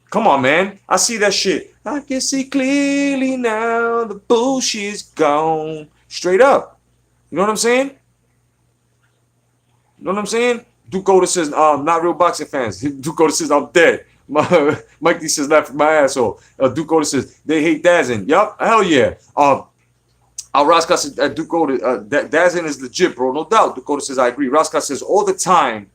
Come on, man. I see that shit. I can see clearly now the bullshit's gone. Straight up. You know what I'm saying? You know what I'm saying? Duke Otis says, not real boxing fans. Duke Otis says, I'm dead. Mike D says, laugh at my asshole. Duke Otis says, they hate Dazin. Yup, hell yeah. Roscott says, Duke Otis, Dazin is legit, bro. No doubt. Duke Otis says, I agree. Roscott says, all the times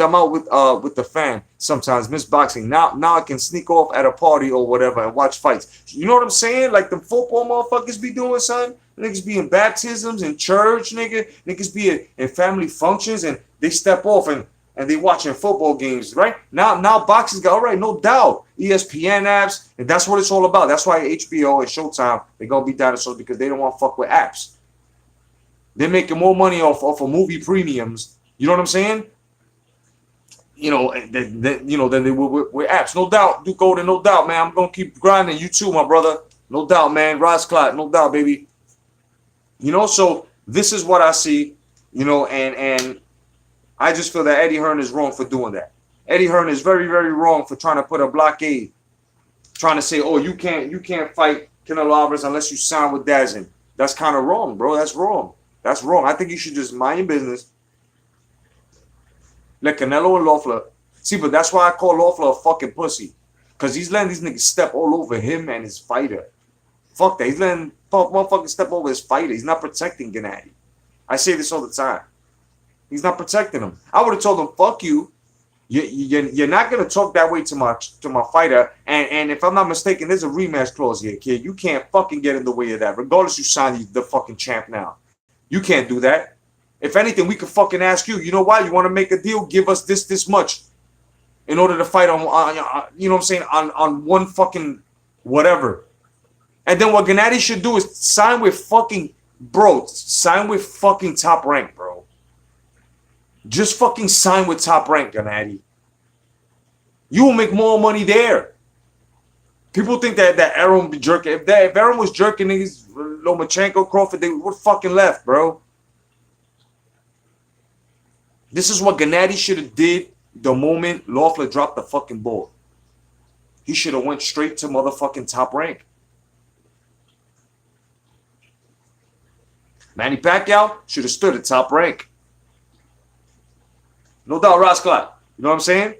I'm out with the fan, sometimes miss boxing. Now I can sneak off at a party or whatever and watch fights. You know what I'm saying? Like the football motherfuckers be doing, son. Niggas be in baptisms in church, nigga. Niggas be in family functions and they step off and they watching football games, right? Now boxing's got, all right, no doubt. ESPN apps, and that's what it's all about. That's why HBO and Showtime, they're going to be dinosaurs because they don't want to fuck with apps. They're making more money off of movie premiums. You know what I'm saying? then we're apps. No doubt, Duke Golden, no doubt, man. I'm gonna keep grinding. You too, my brother. No doubt, man. Rise Clot, no doubt, baby. So this is what I see, and I just feel that Eddie Hearn is wrong for doing that. Eddie Hearn is very, very wrong for trying to put a blockade, trying to say, oh, you can't fight Canelo Alvarez unless you sign with DAZN. That's kind of wrong, bro. That's wrong. That's wrong. I think you should just mind your business. Let Canelo and Loeffler. See, but that's why I call Loeffler a fucking pussy. Because he's letting these niggas step all over him and his fighter. Fuck that. He's letting motherfucking step over his fighter. He's not protecting Gennady. I say this all the time. He's not protecting him. I would have told him, fuck you. You're not going to talk that way to my fighter. And if I'm not mistaken, there's a rematch clause here, kid. You can't fucking get in the way of that. Regardless, you sign the fucking champ now. You can't do that. If anything, we could fucking ask you, you know why? You want to make a deal? Give us this much in order to fight on you know what I'm saying, on one fucking whatever. And then what Gennady should do is sign with fucking Top Rank, bro. Just fucking sign with Top Rank, Gennady. You will make more money there. People think that Aaron would be jerking. If Aaron was jerking niggas, Lomachenko, Crawford, they would fucking left, bro. This is what Gennady should have did the moment Loeffler dropped the fucking ball. He should have went straight to motherfucking Top Rank. Manny Pacquiao should have stood at Top Rank. No doubt, Rascalot. You know what I'm saying?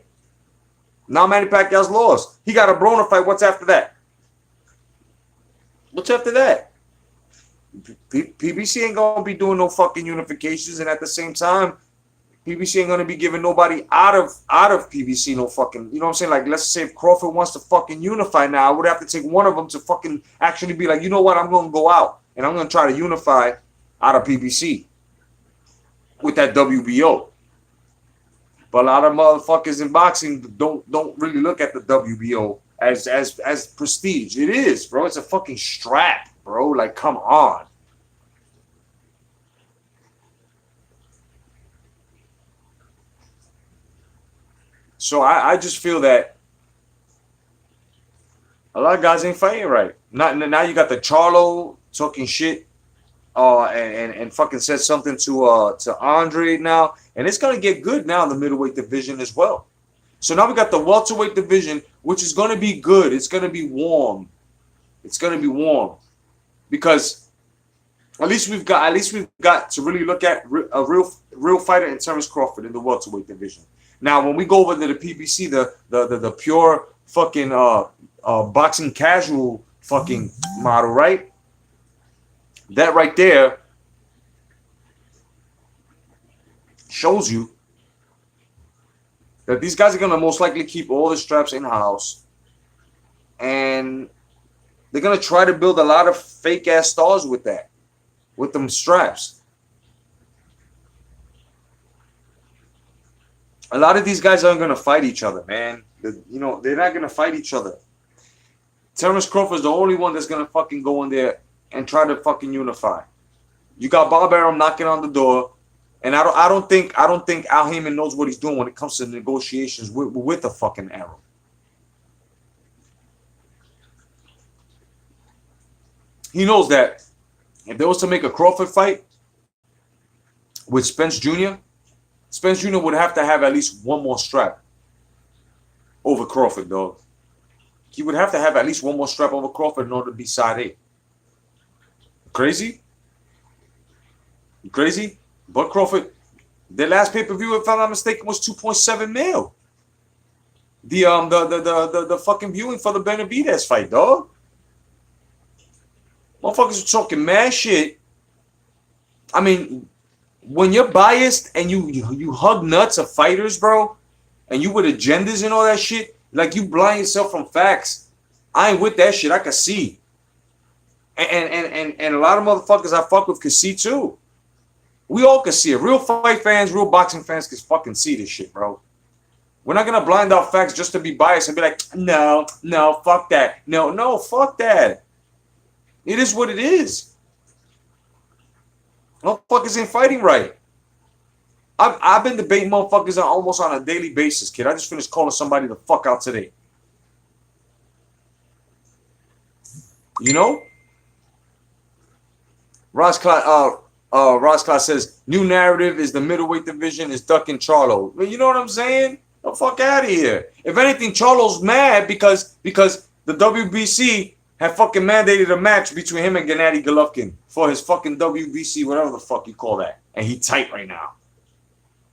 Now Manny Pacquiao's lost. He got a Broner fight. What's after that? What's after that? PBC ain't gonna be doing no fucking unifications, and at the same time, PBC ain't gonna be giving nobody out of PBC no fucking, you know what I'm saying? Like, let's say if Crawford wants to fucking unify now, I would have to take one of them to fucking actually be like, you know what, I'm gonna go out and I'm gonna try to unify out of PBC with that WBO. But a lot of motherfuckers in boxing don't really look at the WBO as prestige. It is, bro. It's a fucking strap, bro. Like, come on. So I just feel that a lot of guys ain't fighting right. Now you got the Charlo talking shit, and fucking said something to Andre now, and it's gonna get good now in the middleweight division as well. So now we got the welterweight division, which is gonna be good. It's gonna be warm. It's gonna be warm because at least we've got to really look at a real fighter in Terence Crawford in the welterweight division. Now, when we go over to the PBC, the pure fucking boxing casual fucking model, right? That right there shows you that these guys are gonna most likely keep all the straps in house, and they're gonna try to build a lot of fake ass stars with them straps. A lot of these guys aren't going to fight each other, man. They're not going to fight each other. Terence Crawford's the only one that's going to fucking go in there and try to fucking unify. You got Bob Arum knocking on the door, and I don't think Al Heyman knows what he's doing when it comes to negotiations with the fucking Arum. He knows that if they was to make a Crawford fight with Spence Jr., Spence Jr. would have to have at least one more strap over Crawford, dog. He would have to have at least one more strap over Crawford in order to be side A. Crazy? Crazy? But Crawford, their last pay-per-view, if I'm not mistaken, was 2.7 mil. The fucking viewing for the Benavidez fight, dog. Motherfuckers are talking mad shit. I mean, when you're biased and you hug nuts of fighters, bro, and you with agendas and all that shit, like you blind yourself from facts. I ain't with that shit. I can see. And a lot of motherfuckers I fuck with can see too. We all can see it. Real fight fans, real boxing fans can fucking see this shit, bro. We're not gonna blind out facts just to be biased and be like, no, fuck that. No, fuck that. It is what it is. Motherfuckers ain't fighting right. I've been debating motherfuckers almost on a daily basis, kid. I just finished calling somebody the fuck out today. You know? Ross Class says, new narrative is the middleweight division is ducking Charlo. You know what I'm saying? The fuck out of here. If anything, Charlo's mad because the WBC had fucking mandated a match between him and Gennady Golovkin for his fucking WBC, whatever the fuck you call that. And he tight right now.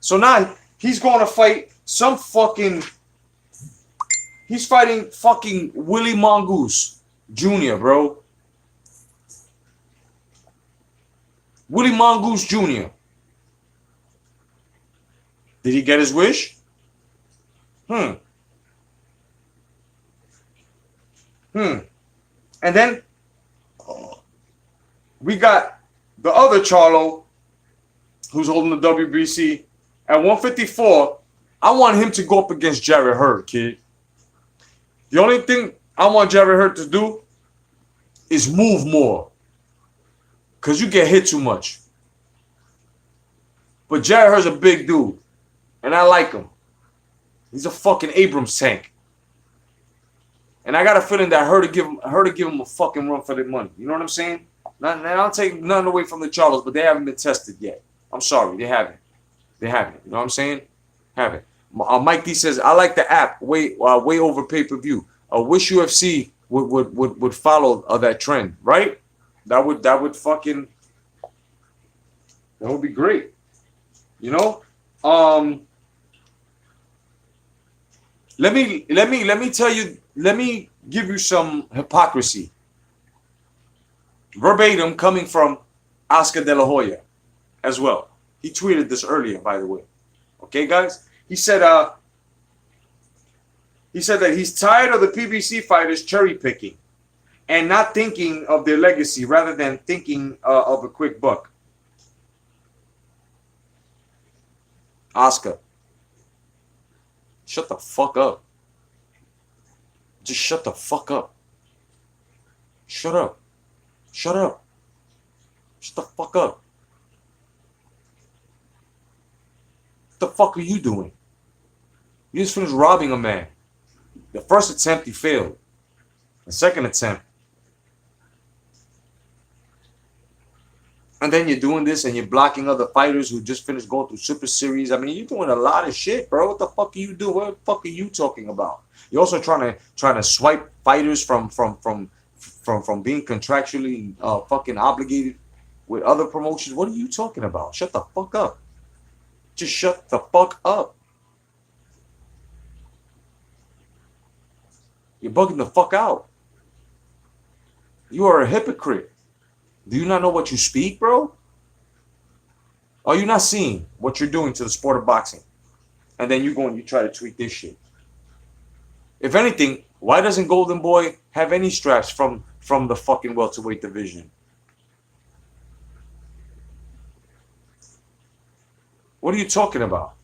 So now he's going to fight some fucking... He's fighting fucking Willie Mongoose Jr., bro. Willie Mongoose Jr. Did he get his wish? And then we got the other Charlo who's holding the WBC at 154. I want him to go up against Jarrett Hurd, kid. The only thing I want Jarrett Hurd to do is move more. Because you get hit too much. But Jarrett Hurd's a big dude. And I like him. He's a fucking Abrams tank. And I got a feeling that Hurd to give him a fucking run for their money. You know what I'm saying? Now, I'll take nothing away from the Charlos, but they haven't been tested yet. I'm sorry, they haven't. They haven't. You know what I'm saying? Haven't. Mike D says, I like the app way over pay-per-view. I wish UFC would follow that trend, right? That would be great. You know? Let me tell you, let me give you some hypocrisy. Verbatim coming from Oscar De La Hoya as well. He tweeted this earlier, by the way. Okay, guys? He said that he's tired of the PBC fighters cherry picking and not thinking of their legacy rather than thinking of a quick buck. Oscar, shut the fuck up. Just shut the fuck up. Shut up. Shut up. Shut the fuck up. What the fuck are you doing? You just finished robbing a man. The first attempt, you failed. The second attempt. And then you're doing this and you're blocking other fighters who just finished going through Super Series. I mean, you're doing a lot of shit, bro. What the fuck are you doing? What the fuck are you talking about? You're also trying to swipe fighters from being contractually fucking obligated with other promotions. What are you talking about? Shut the fuck up. Just shut the fuck up. You're bugging the fuck out. You are a hypocrite. Do you not know what you speak, bro? Are you not seeing what you're doing to the sport of boxing? And then you try to tweet this shit. If anything, why doesn't Golden Boy have any straps from the fucking welterweight division? What are you talking about?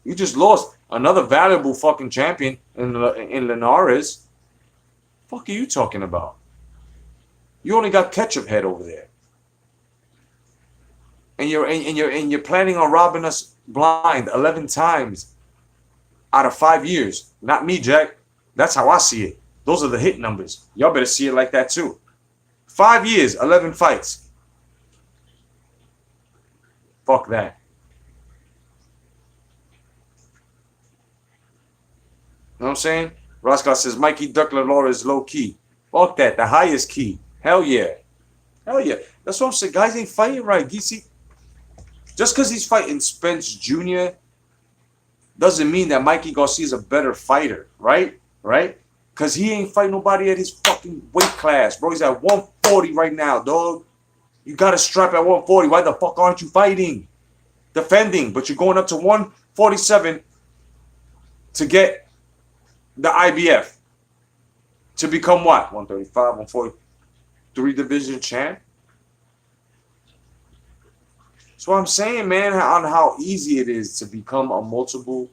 You just lost another valuable fucking champion in Linares. Fuck are you talking about? You only got ketchup head over there, and you're planning on robbing us blind 11 times out of 5 years. Not me, Jack. That's how I see it. Those are the hit numbers. Y'all better see it like that too. 5 years, 11 fights. Fuck that. You know what I'm saying? Roscoe says Mikey Duckler is low key. Fuck that. The highest key. Hell yeah. Hell yeah. That's what I'm saying. Guys ain't fighting right. You see, just because he's fighting Spence Jr. doesn't mean that Mikey Garcia is a better fighter, right? Right? Because he ain't fighting nobody at his fucking weight class, bro. He's at 140 right now, dog. You got to strap at 140. Why the fuck aren't you fighting? Defending. But you're going up to 147 to get the IBF. To become what? 135, 140. 3-division champ. That's what I'm saying, man, on how easy it is to become a multiple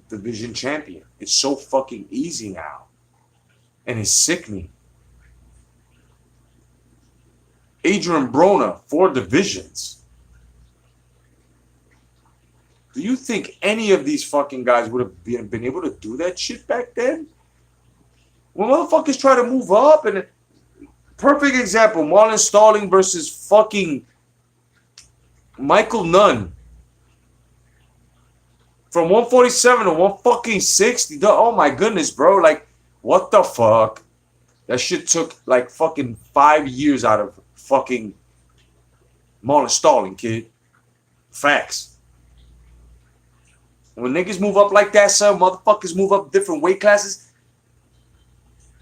division champion. It's so fucking easy now. And it's sickening. Adrian Broner, 4 divisions. Do you think any of these fucking guys would have been able to do that shit back then? When motherfuckers try to move up, and perfect example, Marlon Starling versus fucking Michael Nunn. From 147 to 160. Oh my goodness, bro. Like, what the fuck? That shit took like fucking 5 years out of fucking Marlon Starling, kid. Facts. When niggas move up like that, son, motherfuckers move up different weight classes.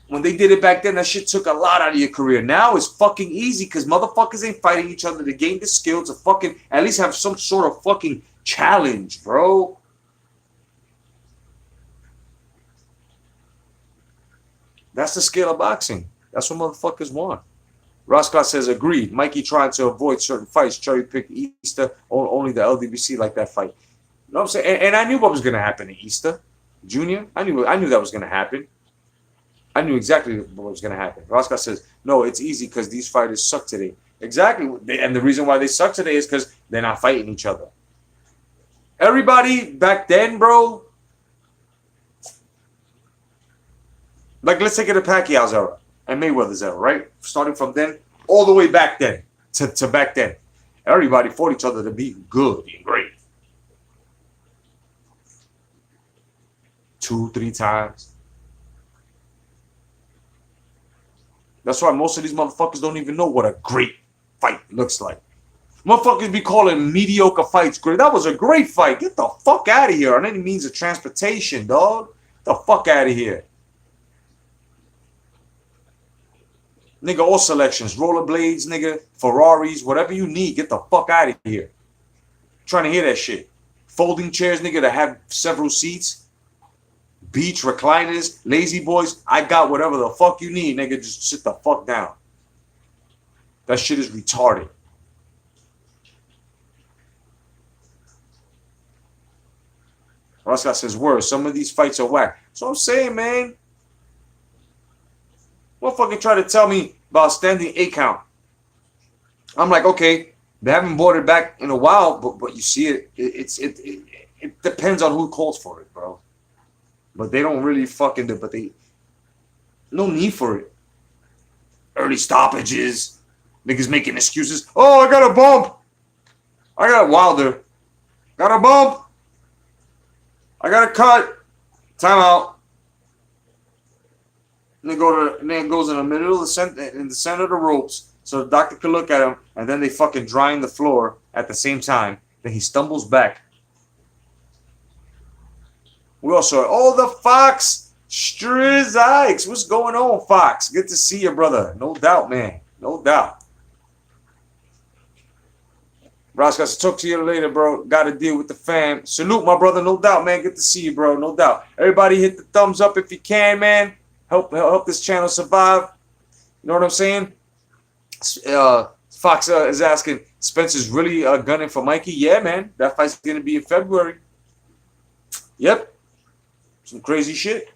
When they did it back then, that shit took a lot out of your career. Now it's fucking easy because motherfuckers ain't fighting each other to gain the skill to fucking at least have some sort of fucking challenge, bro. That's the scale of boxing. That's what motherfuckers want. Roscott says, agreed. Mikey trying to avoid certain fights. Cherry pick Easter. Only the LDBC like that fight. You know what I'm saying? And I knew what was going to happen in Easter. Junior, I knew that was going to happen. I knew exactly what was going to happen. Roscott says, no, it's easy because these fighters suck today. Exactly. And the reason why they suck today is because they're not fighting each other. Everybody back then, bro, like, let's take it to Pacquiao's era and Mayweather's era, right? Starting from then all the way back then to back then. Everybody fought each other to be good and great. 2-3 times. That's why most of these motherfuckers don't even know what a great fight looks like. Motherfuckers be calling mediocre fights great. That was a great fight. Get the fuck out of here on any means of transportation, dog. Get the fuck out of here. Nigga, all selections, rollerblades, nigga, Ferraris, whatever you need, get the fuck out of here. Trying to hear that shit. Folding chairs, nigga, that have several seats. Beach, recliners, lazy boys. I got whatever the fuck you need, nigga. Just sit the fuck down. That shit is retarded. Roscott says, word, some of these fights are whack. So I'm saying, man. Motherfucker try to tell me about standing 8 count. I'm like, okay, they haven't brought it back in a while, but you see it. It depends on who calls for it, bro. But they don't really fucking do. But they no need for it. Early stoppages, niggas making excuses. Oh, I got a bump. I got Wilder. Got a bump. I got a cut. Timeout. And then goes in the middle of the center of the ropes, so the doctor could look at him, and then they fucking drying the floor at the same time. Then he stumbles back. We also, the Fox Strizikes. What's going on, Fox? Good to see you, brother. No doubt, man. No doubt. Roscoe, talk to you later, bro. Got to deal with the fam. Salute, my brother. No doubt, man. Good to see you, bro. No doubt. Everybody hit the thumbs up if you can, man. Help this channel survive. You know what I'm saying? Fox is asking, Spencer's really gunning for Mikey? Yeah, man. That fight's going to be in February. Yep. Some crazy shit.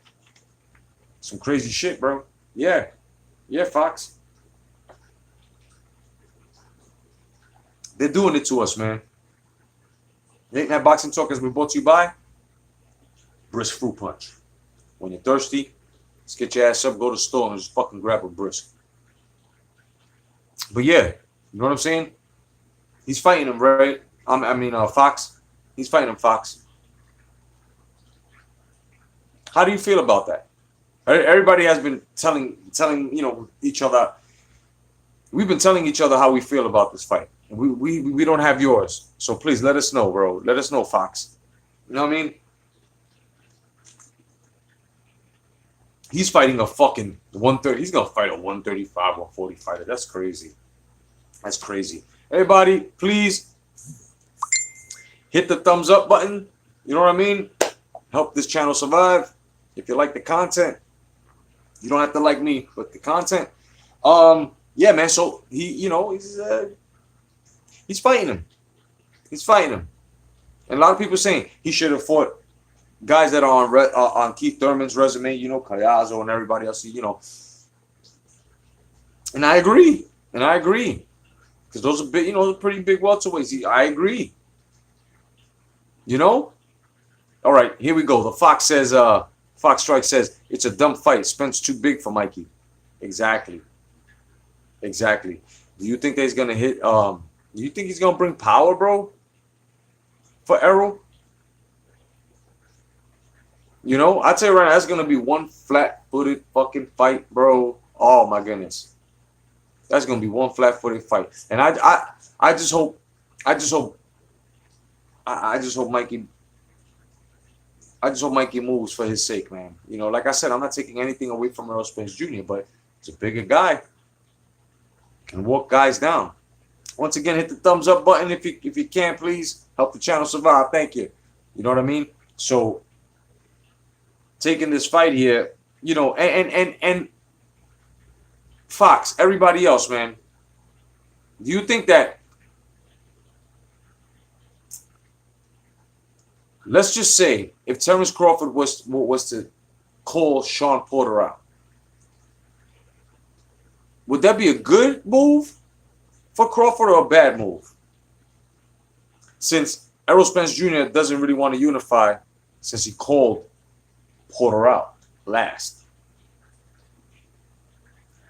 Some crazy shit, bro. Yeah. Yeah, Fox. They're doing it to us, man. Late Night Boxing Talk has been brought to you by Brisk Fruit Punch. When you're thirsty, let's get your ass up, go to the store, and just fucking grab a Brisk. But yeah, you know what I'm saying? He's fighting him, right? Fox. He's fighting him, Fox. How do you feel about that? Everybody has been telling each other. We've been telling each other how we feel about this fight. And we don't have yours. So please let us know, bro. Let us know, Fox. You know what I mean? He's fighting a fucking 130. He's gonna fight a 135, 140 fighter. That's crazy. That's crazy. Everybody, please hit the thumbs up button. You know what I mean? Help this channel survive. If you like the content, you don't have to like me, but the content. Yeah, man. So he's fighting him. He's fighting him. And a lot of people saying he should have fought guys that are on Keith Thurman's resume, Callazo and everybody else, And I agree. Because those are big, pretty big welterweights. I agree. You know? All right, here we go. The Fox says, Fox Strike says, it's a dumb fight. Spence too big for Mikey. Exactly. Exactly. Do you think that he's gonna hit? Do you think he's gonna bring power, bro? For Errol? You know, I tell you right now, that's gonna be one flat-footed fucking fight, bro. Oh my goodness, that's gonna be one flat-footed fight. And I just hope Mikey. I just hope Mikey moves for his sake, man. You know, like I said, I'm not taking anything away from Errol Spence Jr., but he's a bigger guy. Can walk guys down. Once again, hit the thumbs up button if you can, please. Help the channel survive. Thank you. You know what I mean? So taking this fight here, you know, and Fox, everybody else, man. Do you think that, let's just say, if Terence Crawford was to call Shawn Porter out, would that be a good move for Crawford or a bad move? Since Errol Spence Jr. doesn't really want to unify since he called Porter out last.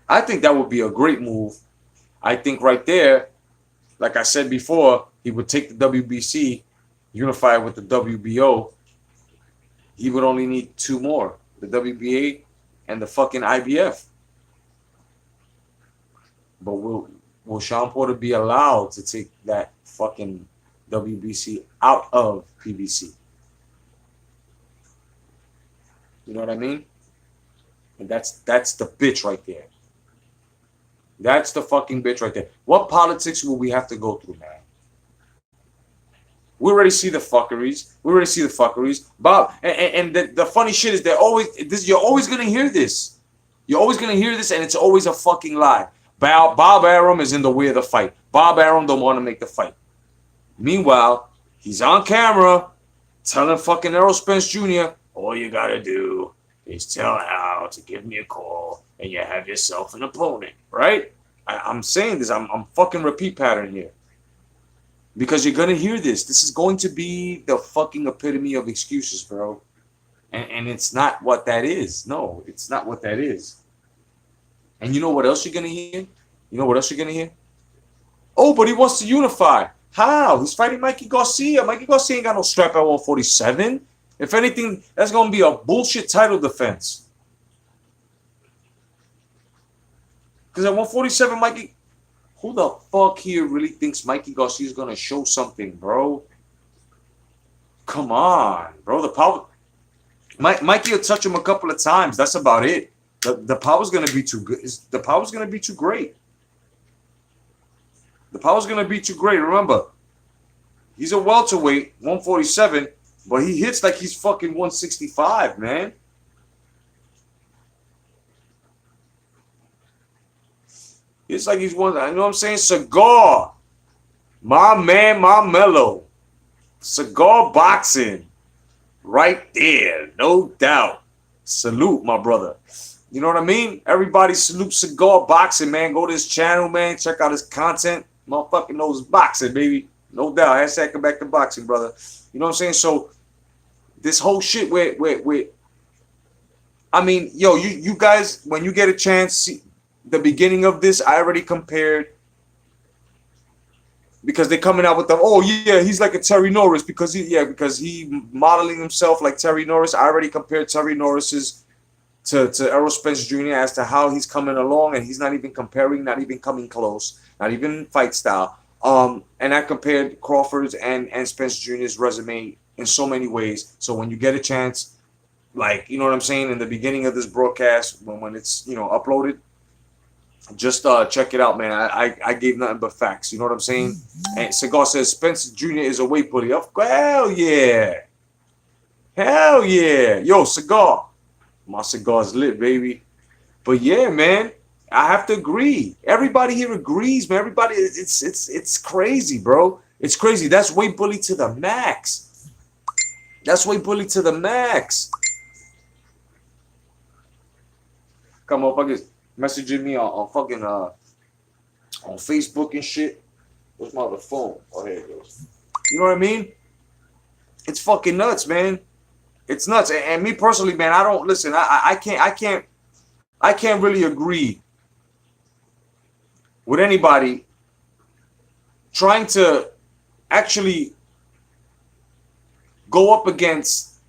I think that would be a great move. I think right there, like I said before, he would take the WBC, unify with the WBO. He would only need two more, the WBA and the fucking IBF. But will Shawn Porter be allowed to take that fucking WBC out of PBC? You know what I mean? And that's the bitch right there. That's the fucking bitch right there. What politics will we have to go through, man? We already see the fuckeries. Bob, and the funny shit is you're always gonna hear this. You're always gonna hear this, and it's always a fucking lie. Bob Arum is in the way of the fight. Bob Arum don't want to make the fight. Meanwhile, he's on camera telling fucking Errol Spence Jr., all you gotta do is tell Al to give me a call and you have yourself an opponent, right? I'm saying this, I'm fucking repeat pattern here. Because you're gonna hear this. This is going to be the fucking epitome of excuses, bro. And it's not what that is. No, it's not what that is. And you know what else you're gonna hear? Oh, but he wants to unify. How? He's fighting Mikey Garcia. Mikey Garcia ain't got no strap at 147. If anything, that's gonna be a bullshit title defense. Because at 147, Mikey, who the fuck here really thinks Mikey Garcia is gonna show something, bro? Come on, bro. The power. Mikey will touch him a couple of times. That's about it. The power's gonna be too good. The power's gonna be too great. The power's gonna be too great. Remember, he's a welterweight, 147, but he hits like he's fucking 165, man. It's like he's one. You know what I'm saying? Cigar, my man, my mellow. Cigar boxing, right there, no doubt. Salute, my brother. You know what I mean? Everybody salute Cigar Boxing, man. Go to his channel, man. Check out his content. Motherfucking knows boxing, baby. No doubt. Hashtag come back to boxing, brother. You know what I'm saying? So this whole shit where I mean, yo, you guys, when you get a chance, see the beginning of this, I already compared, because they're coming out with the, oh yeah, he's like a Terry Norris because he modeling himself like Terry Norris. I already compared Terry Norris's to Errol Spence Jr. as to how he's coming along, and he's not even comparing, not even coming close, not even fight style. And I compared Crawford's and Spence Jr.'s resume in so many ways. So when you get a chance, like, you know what I'm saying, in the beginning of this broadcast, when it's, you know, uploaded, just check it out, man. I gave nothing but facts. You know what I'm saying? And Cigar says Spence Jr. is a weight bully. Hell yeah. Hell yeah. Yo, Cigar. My cigar's lit, baby. But yeah, man, I have to agree. Everybody here agrees, man. Everybody, it's crazy, bro. It's crazy. That's weight bully to the max. That's weight bully to the max. Come on, fuckers. Messaging me on fucking on Facebook and shit. Where's my other phone? Oh, here it goes. You know what I mean? It's fucking nuts, man. It's nuts. And me personally, man, I don't listen. I can't really agree with anybody trying to actually go up against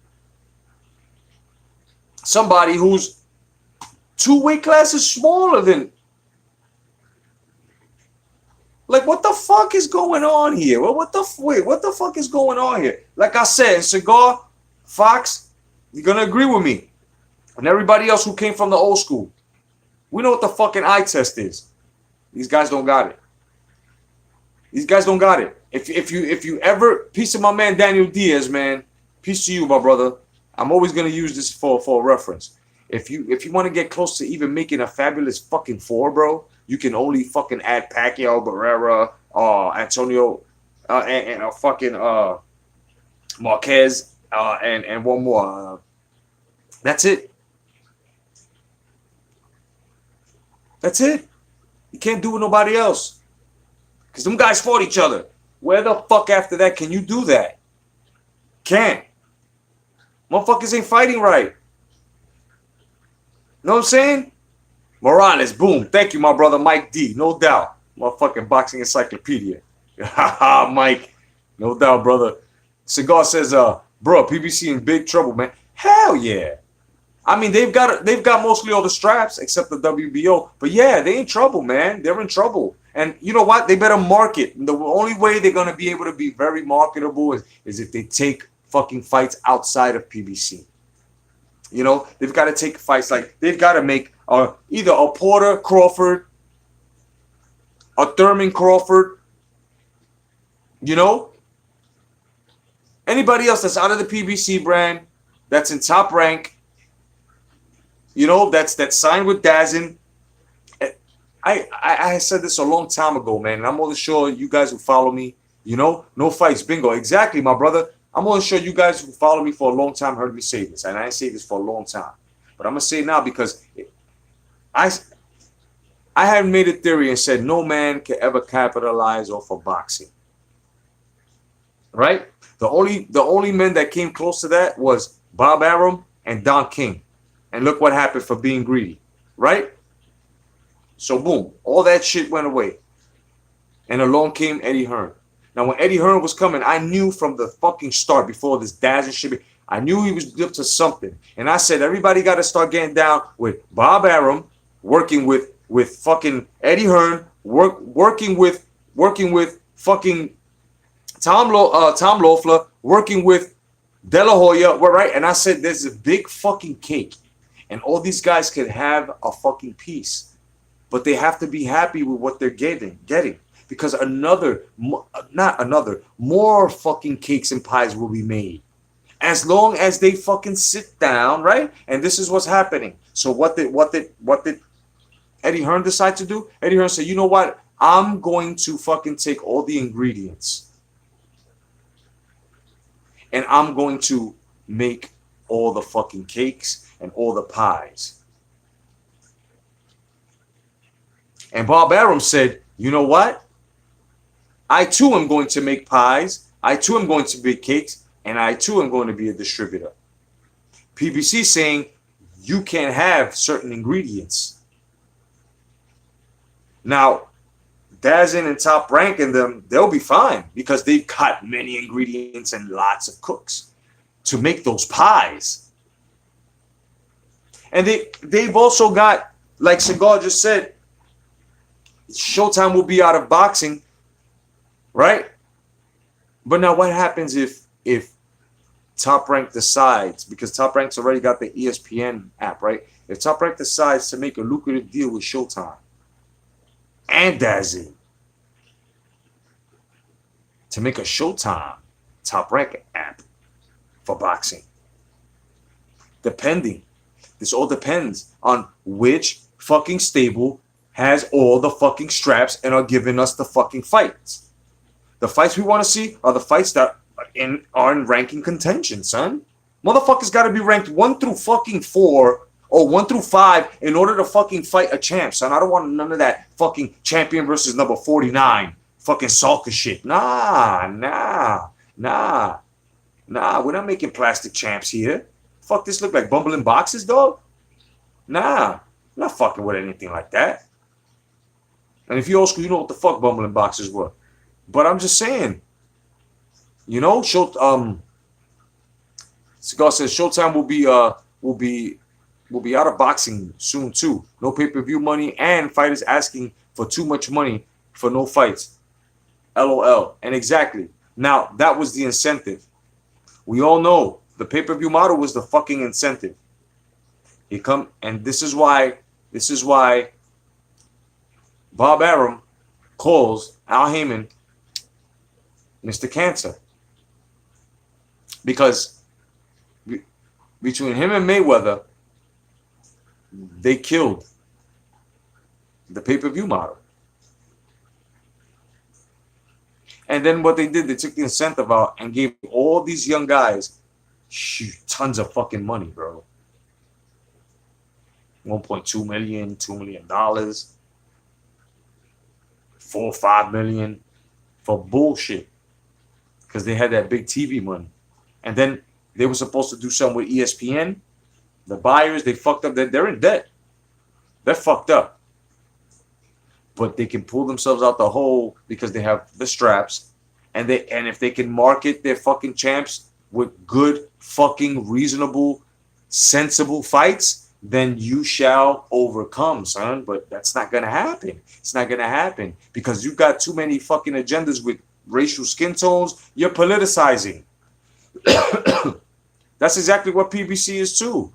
somebody who's 2 weight classes smaller than. Like, what the fuck is going on here? Well, what the fuck is going on here? Like I said, in Cigar, Fox, you're gonna agree with me, and everybody else who came from the old school. We know what the fucking eye test is. These guys don't got it. These guys don't got it. If you ever, peace to my man Daniel Diaz, man, peace to you, my brother. I'm always gonna use this for a reference. If you want to get close to even making a fabulous fucking 4, bro, you can only fucking add Pacquiao, Barrera, Antonio, and fucking Marquez, and one more. That's it. That's it. You can't do it with nobody else. Because them guys fought each other. Where the fuck after that can you do that? Can't. Motherfuckers ain't fighting right. Know what I'm saying? Morales, boom. Thank you, my brother Mike D. No doubt. Motherfucking boxing encyclopedia. Haha, Mike. No doubt, brother. Cigar says, bro, PBC in big trouble, man. Hell yeah. I mean, they've got mostly all the straps except the WBO. But yeah, they in trouble, man. They're in trouble. And you know what? They better market. The only way they're going to be able to be very marketable is if they take fucking fights outside of PBC. You know, they've got to take fights like they've got to make either a Porter Crawford, a Thurman Crawford, you know, anybody else that's out of the PBC brand, that's in Top Rank, you know, that's signed with DAZN. I said this a long time ago, man, and I'm only sure you guys who follow me, you know, no fights, bingo. Exactly, my brother. I'm only sure you guys who follow me for a long time heard me say this, and I say this for a long time. But I'm going to say it now because I have made a theory and said no man can ever capitalize off of boxing. Right? The only men that came close to that was Bob Arum and Don King. And look what happened for being greedy. Right? So boom, all that shit went away. And along came Eddie Hearn. Now, when Eddie Hearn was coming, I knew from the fucking start, before this DAZN shit, I knew he was up to something. And I said, everybody got to start getting down with Bob Arum, working with fucking Eddie Hearn, working with fucking Tom Loeffler, working with De La Hoya, right? And I said, there's a big fucking cake. And all these guys could have a fucking piece. But they have to be happy with what they're getting. Because more fucking cakes and pies will be made. As long as they fucking sit down, right? And this is what's happening. So what did Eddie Hearn decide to do? Eddie Hearn said, you know what? I'm going to fucking take all the ingredients. And I'm going to make all the fucking cakes and all the pies. And Bob Arum said, you know what? I too am going to make pies. I too am going to make cakes. And I too am going to be a distributor. PBC saying you can't have certain ingredients. Now, DAZN and Top Rank in them, they'll be fine because they've got many ingredients and lots of cooks to make those pies. And they've also got, like Cigar just said, Showtime will be out of boxing. Right? But now what happens if Top Rank decides, because Top Rank's already got the ESPN app, right? If Top Rank decides to make a lucrative deal with Showtime and DAZN to make a Showtime Top Rank app for boxing, this all depends on which fucking stable has all the fucking straps and are giving us the fucking fights. The fights we want to see are the fights that are in ranking contention, son. Motherfuckers got to be ranked 1 through fucking 4 or 1 through 5 in order to fucking fight a champ, son. I don't want none of that fucking champion versus number 49 fucking Salka shit. Nah. Nah, we're not making plastic champs here. Fuck, this look like bumbling boxes, dog? Nah, I'm not fucking with anything like that. And if you're old school, you know what the fuck bumbling boxes were. But I'm just saying, you know, Cigar says Showtime will be out of boxing soon too. No pay-per-view money and fighters asking for too much money for no fights. LOL. And exactly. Now, that was the incentive. We all know the pay-per-view model was the fucking incentive. And this is why Bob Arum calls Al Heyman Mr. Cancer. Because between him and Mayweather, they killed the pay-per-view model. And then what they did, they took the incentive out and gave all these young guys tons of fucking money, bro. 1.2 million, $2 million, $4 or $5 million for bullshit. Because they had that big TV money. And then they were supposed to do something with ESPN. The buyers, they fucked up. They're in debt. They're fucked up. But they can pull themselves out the hole because they have the straps. And if they can market their fucking champs with good, fucking, reasonable, sensible fights, then you shall overcome, son. But that's not going to happen. It's not going to happen. Because you've got too many fucking agendas with racial skin tones. You're politicizing. That's exactly what PBC is too.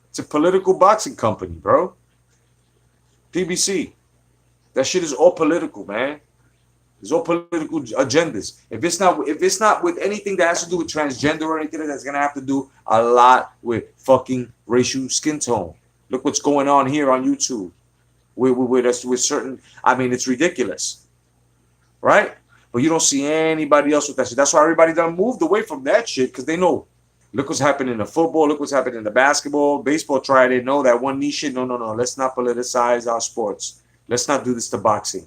It's a political boxing company, bro. PBC. That shit is all political, man. It's all political agendas. If it's not with anything that has to do with transgender or anything, that's gonna have to do a lot with fucking racial skin tone. Look what's going on here on YouTube. With certain, I mean, it's ridiculous, right? But you don't see anybody else with that shit. That's why everybody done moved away from that shit, because they know. Look what's happening in the football. Look what's happening in the basketball. Baseball tried it. No, that one niche shit. No. Let's not politicize our sports. Let's not do this to boxing.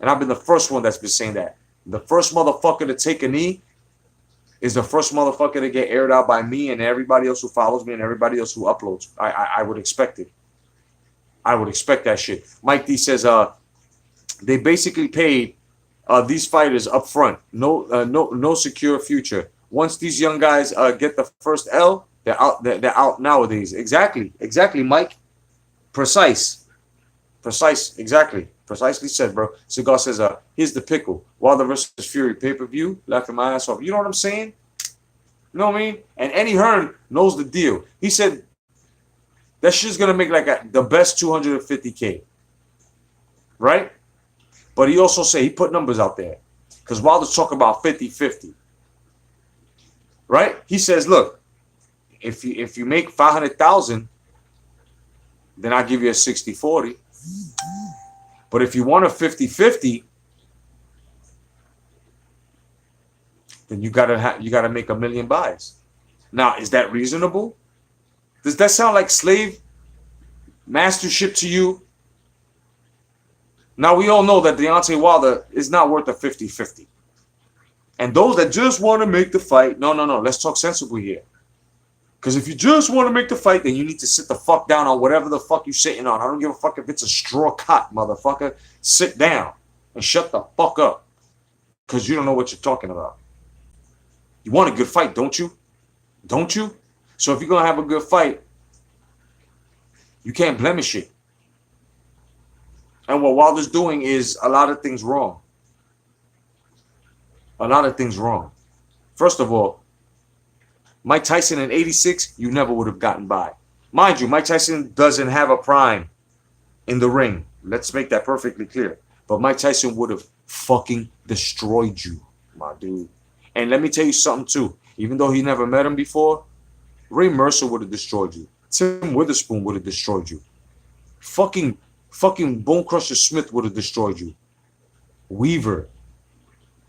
And I've been the first one that's been saying that. The first motherfucker to take a knee is the first motherfucker to get aired out by me and everybody else who follows me and everybody else who uploads. I would expect it. I would expect that shit. Mike D says they basically paid these fighters up front. No secure future. Once these young guys get the first L, they're out nowadays. Exactly, Mike. Precise, exactly. Precisely said, bro. Cigar says, here's the pickle. Wilder versus Fury pay-per-view, laughing my ass off. You know what I'm saying? You know what I mean? And Eddie Hearn knows the deal. He said that shit's gonna make like the best 250K. Right? But he also said, he put numbers out there. Because Wilder's talking about 50-50. Right? He says, look, if you make 500,000, then I'll give you a 60-40. But if you want a 50-50, then you gotta make 1 million buys. Now, is that reasonable? Does that sound like slave mastership to you? Now, we all know that Deontay Wilder is not worth a 50-50. And those that just want to make the fight, no, let's talk sensible here. Because if you just want to make the fight, then you need to sit the fuck down on whatever the fuck you're sitting on. I don't give a fuck if it's a straw cot, motherfucker. Sit down and shut the fuck up. Because you don't know what you're talking about. You want a good fight, don't you? Don't you? So if you're going to have a good fight, you can't blemish it. And what Wilder's doing is a lot of things wrong. A lot of things wrong. First of all, Mike Tyson in 86, you never would have gotten by. Mind you, Mike Tyson doesn't have a prime in the ring. Let's make that perfectly clear. But Mike Tyson would have fucking destroyed you, my dude. And let me tell you something too. Even though he never met him before, Ray Mercer would have destroyed you. Tim Witherspoon would have destroyed you. Fucking Bone Crusher Smith would have destroyed you. Weaver.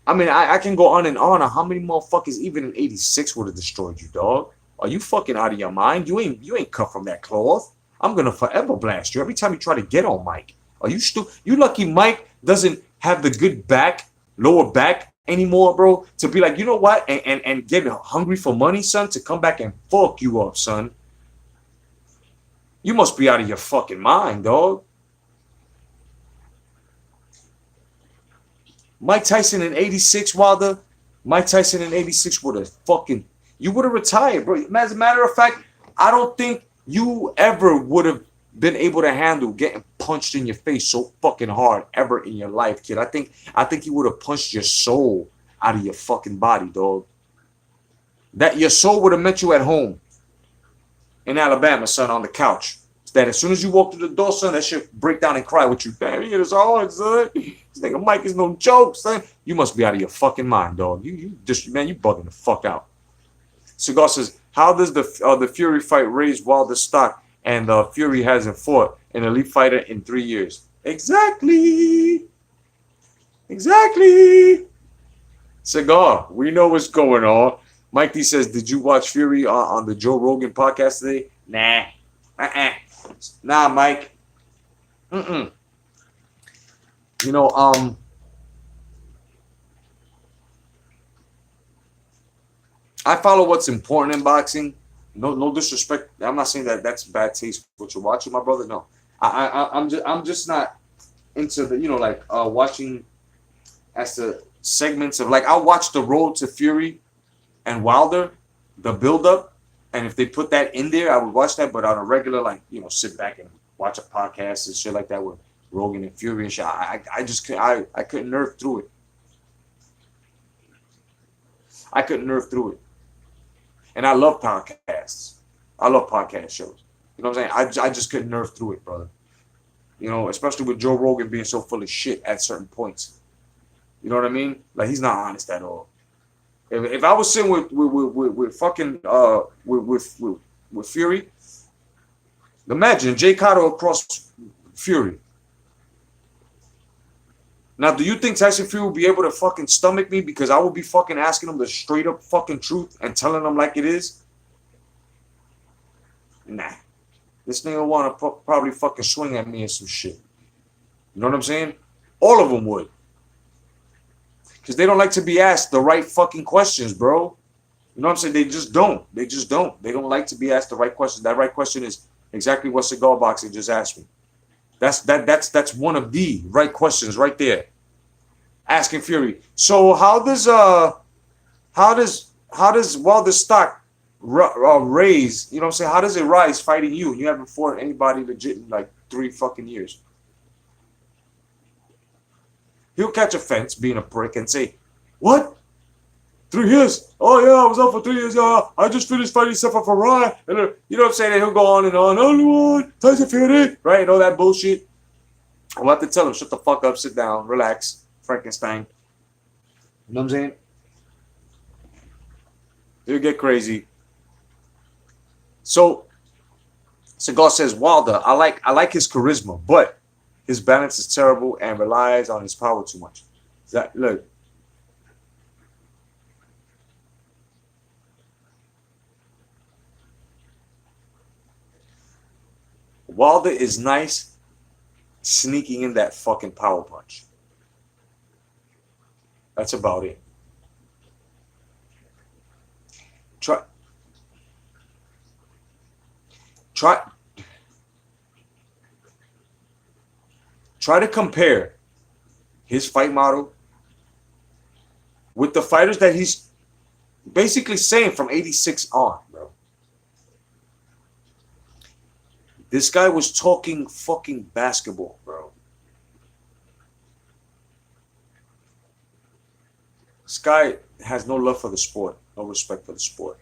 I mean, I can go on and on how many motherfuckers even in 86 would have destroyed you, dog. Are you fucking out of your mind? You ain't cut from that cloth. I'm gonna forever blast you every time you try to get on Mike. Are you stupid? You lucky Mike doesn't have the good back, lower back anymore, bro, to be like, you know what, and get hungry for money, son, to come back and fuck you up, son. You must be out of your fucking mind, dog. Mike Tyson in 86, Wilder. Mike Tyson in 86 would have fucking, you would have retired, bro. As a matter of fact, I don't think you ever would have been able to handle getting punched in your face so fucking hard ever in your life, kid. I think you would have punched your soul out of your fucking body, dog. That your soul would have met you at home in Alabama, son, on the couch. That as soon as you walk through the door, son, that shit break down and cry with you. Damn, it is hard, son. This nigga Mike is no joke, son. You must be out of your fucking mind, dog. You just, man, you bugging the fuck out. Cigar says, how does the Fury fight raise Wilder's stock? And Fury hasn't fought an elite fighter in 3 years. Exactly. Cigar, we know what's going on. Mike D says, did you watch Fury on the Joe Rogan podcast today? Nah. Nah, Mike. You know, I follow what's important in boxing. No disrespect. I'm not saying that that's bad taste what you're watching, my brother. No, I'm just not into the, you know, like watching as the segments of, like, I'll watch the Road to Fury and Wilder, the build up, and if they put that in there, I would watch that. But on a regular, like, you know, sit back and watch a podcast and shit like that with Rogan and Fury and shit, I just couldn't. I couldn't nerve through it. I couldn't nerve through it. And I love podcasts. I love podcast shows. You know what I'm saying? I just couldn't nerve through it, brother. You know, especially with Joe Rogan being so full of shit at certain points. You know what I mean? Like, he's not honest at all. If I was sitting with fucking with Fury, imagine Jay Cotto across Fury. Now, do you think Tyson Fury will be able to fucking stomach me because I will be fucking asking him the straight up fucking truth and telling him like it is? Nah. This nigga want to probably fucking swing at me and some shit. You know what I'm saying? All of them would. Because they don't like to be asked the right fucking questions, bro. You know what I'm saying? They just don't. They don't like to be asked the right questions. That right question is exactly what Cigar Boxing just asked me. That's one of the right questions right there. Asking Fury. So how does Wilder's stock raise? You know what I'm saying? How does it rise fighting you? You haven't fought anybody legit in like 3 fucking years. He'll catch offense being a prick and say, "What? 3 years? Oh yeah, I was out for 3 years. Yeah, I just finished fighting Sefer Farai." And you know what I'm saying? And he'll go on and on. Only one, Tyson Fury, right? And all that bullshit. I'll have to tell him, shut the fuck up, sit down, relax, Frankenstein. You know what I'm saying? He'll get crazy. So, Cigar says, Wilder, I like his charisma, but his balance is terrible and relies on his power too much. Look. Wilder is nice sneaking in that fucking power punch. That's about it. Try to compare his fight model with the fighters that he's basically saying from 86 on, bro. This guy was talking fucking basketball, bro. This guy has no love for the sport, no respect for the sport.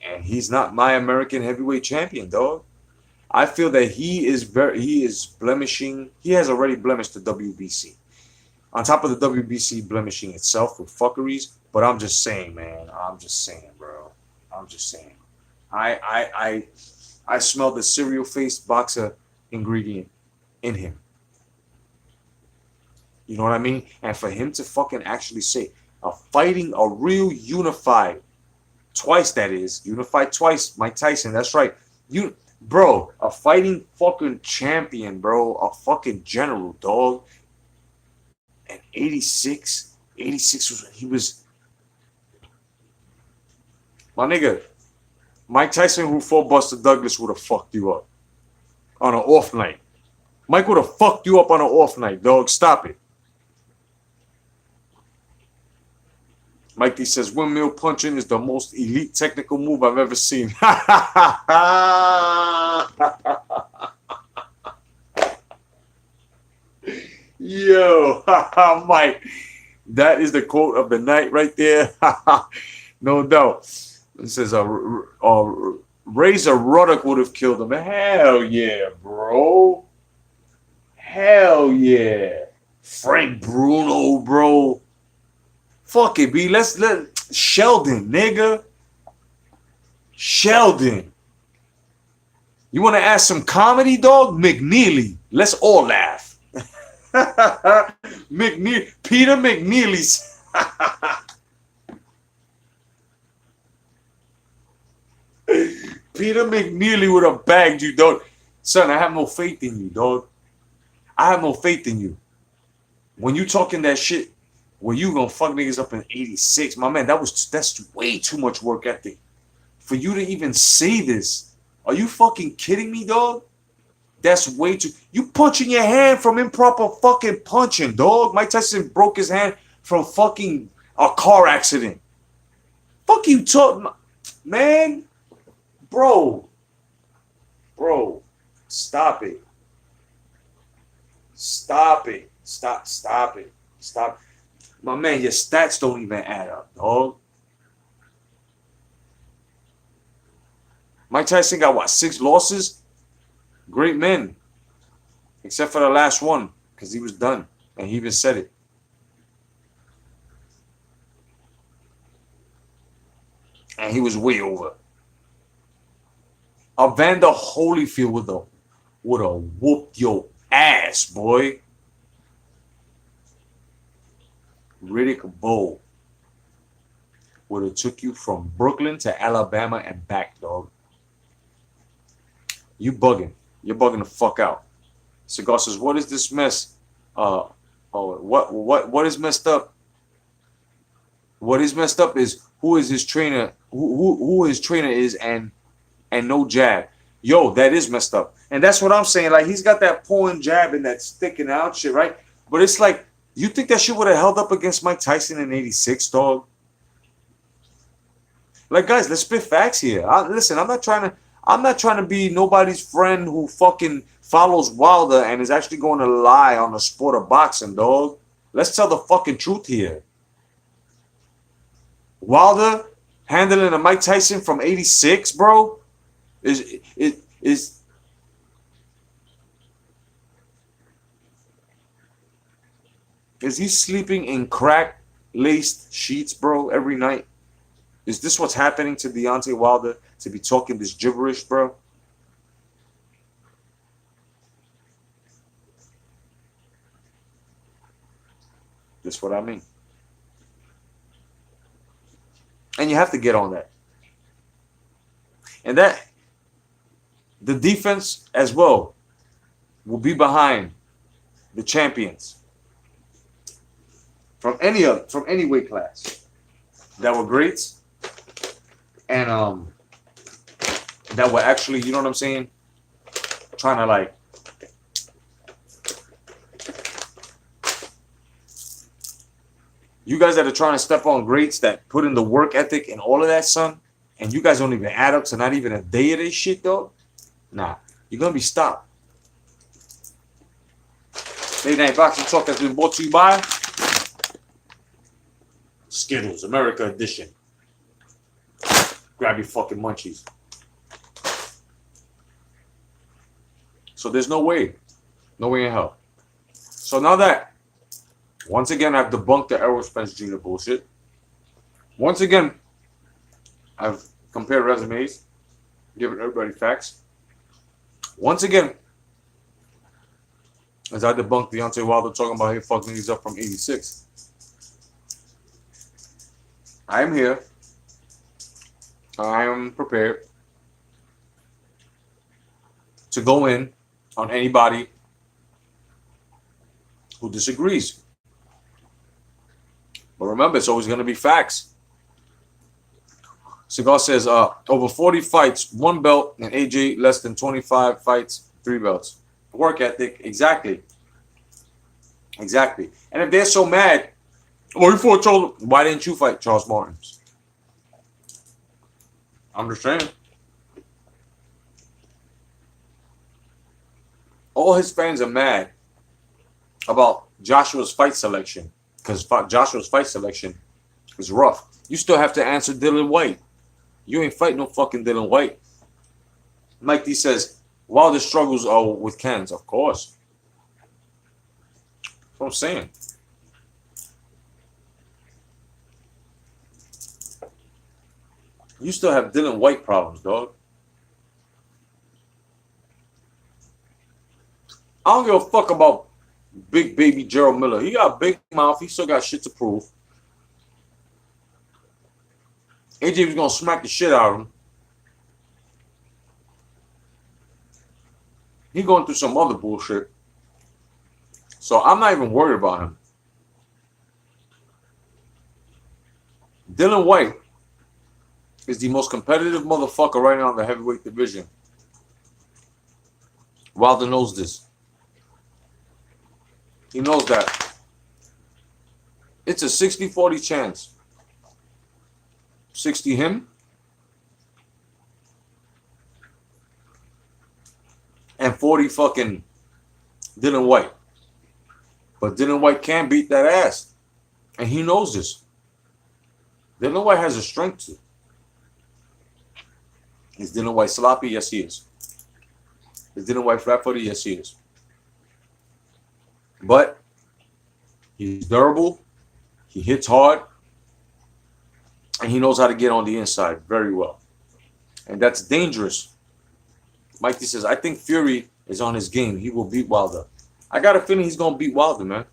And he's not my American heavyweight champion, dog. I feel that he is blemishing. He has already blemished the WBC. On top of the WBC blemishing itself with fuckeries. But I'm just saying, man. I'm just saying, bro. I'm just saying. I smell the cereal-faced boxer ingredient in him. You know what I mean? And for him to fucking actually say, fighting a real unified, twice that is, unified twice, Mike Tyson, that's right. Bro, a fighting fucking champion, bro, a fucking general, dog. And 86 was he was my nigga. Mike Tyson, who fought Buster Douglas, would have fucked you up on an off night. Mike would have fucked you up on an off night, dog. Stop it. Mikey says windmill punching is the most elite technical move I've ever seen. Yo, Mike, that is the quote of the night right there. No doubt. It says Razor Ruddock would have killed him. Hell yeah, bro. Hell yeah. Frank Bruno, bro. Fuck it, B. Let Sheldon, nigga. Sheldon. You want to add some comedy, dog? McNeely. Let's all laugh. McNeely. Peter McNeely's. Peter McNeely would have bagged you, dog. Son, I have no faith in you, dog. I have no faith in you. When you talking that shit, where you gonna fuck niggas up in 86, my man, that's way too much work ethic. For you to even say this. Are you fucking kidding me, dog? That's way too. You punching your hand from improper fucking punching, dog. Mike Tyson broke his hand from fucking a car accident. Fuck you, talk, man. Bro, stop it. Stop it. Stop it. Stop. My man, your stats don't even add up, dog. Mike Tyson got what, 6 losses? Great men. Except for the last one, because he was done. And he even said it. And he was way over. Evander Holyfield would have whooped your ass, boy. Riddick Bowe would have took you from Brooklyn to Alabama and back, dog. You bugging. You're bugging the fuck out. Cigar says, what is this mess? What is messed up? What is messed up is who is his trainer, who his trainer is, and no jab. Yo, that is messed up. And that's what I'm saying. Like, he's got that pulling jab and that sticking out shit, right? But it's like, you think that shit would have held up against Mike Tyson in 86, dog? Like, guys, let's spit facts here. Listen, I'm not trying to be nobody's friend who fucking follows Wilder and is actually going to lie on the sport of boxing, dog. Let's tell the fucking truth here. Wilder handling a Mike Tyson from 86, bro, is he sleeping in crack-laced sheets, bro, every night? Is this what's happening to Deontay Wilder to be talking this gibberish, bro? That's what I mean. And you have to get on that. And that, the defense as well will be behind the champions from any weight class that were greats and that were actually, you know what I'm saying, trying to like you guys that are trying to step on greats that put in the work ethic and all of that, son, and you guys don't even add up to not even a day of this shit, though. Nah, you're gonna be stopped. Late Night Boxing Talk has been brought to you by Skittles, America Edition. Grab your fucking munchies. So there's no way in hell. So now that, once again, I've debunked the Errol Spence Jr. bullshit. Once again, I've compared resumes, given everybody facts. Once again, as I debunked Deontay Wilder talking about he fucked niggas up from 86. I am here. I am prepared to go in on anybody who disagrees. But remember, it's always going to be facts. Cigar says, over 40 fights, 1 belt, and AJ less than 25 fights, 3 belts. Work ethic, exactly. Exactly. And if they're so mad, oh, you fought Charles, why didn't you fight Charles Martins? I'm just saying. All his fans are mad about Joshua's fight selection because Joshua's fight selection is rough. You still have to answer Dylan White. You ain't fighting no fucking Dylan White. Mike D says, Wilder struggles are with cans. Of course. That's what I'm saying. You still have Dylan White problems, dog. I don't give a fuck about big baby Gerald Miller. He got a big mouth. He still got shit to prove. AJ was going to smack the shit out of him. He going through some other bullshit. So I'm not even worried about him. Dylan White is the most competitive motherfucker right now in the heavyweight division. Wilder knows this. He knows that. It's a 60-40 chance. 60 him and 40 fucking Dylan White. But Dylan White can't beat that ass. And he knows this. Dylan White has a strength to it. Is Dylan White sloppy? Yes, he is. Is Dylan White flat-footed? Yes, he is. But he's durable. He hits hard. And he knows how to get on the inside very well. And that's dangerous. Mikey says, I think Fury is on his game. He will beat Wilder. I got a feeling he's going to beat Wilder, man.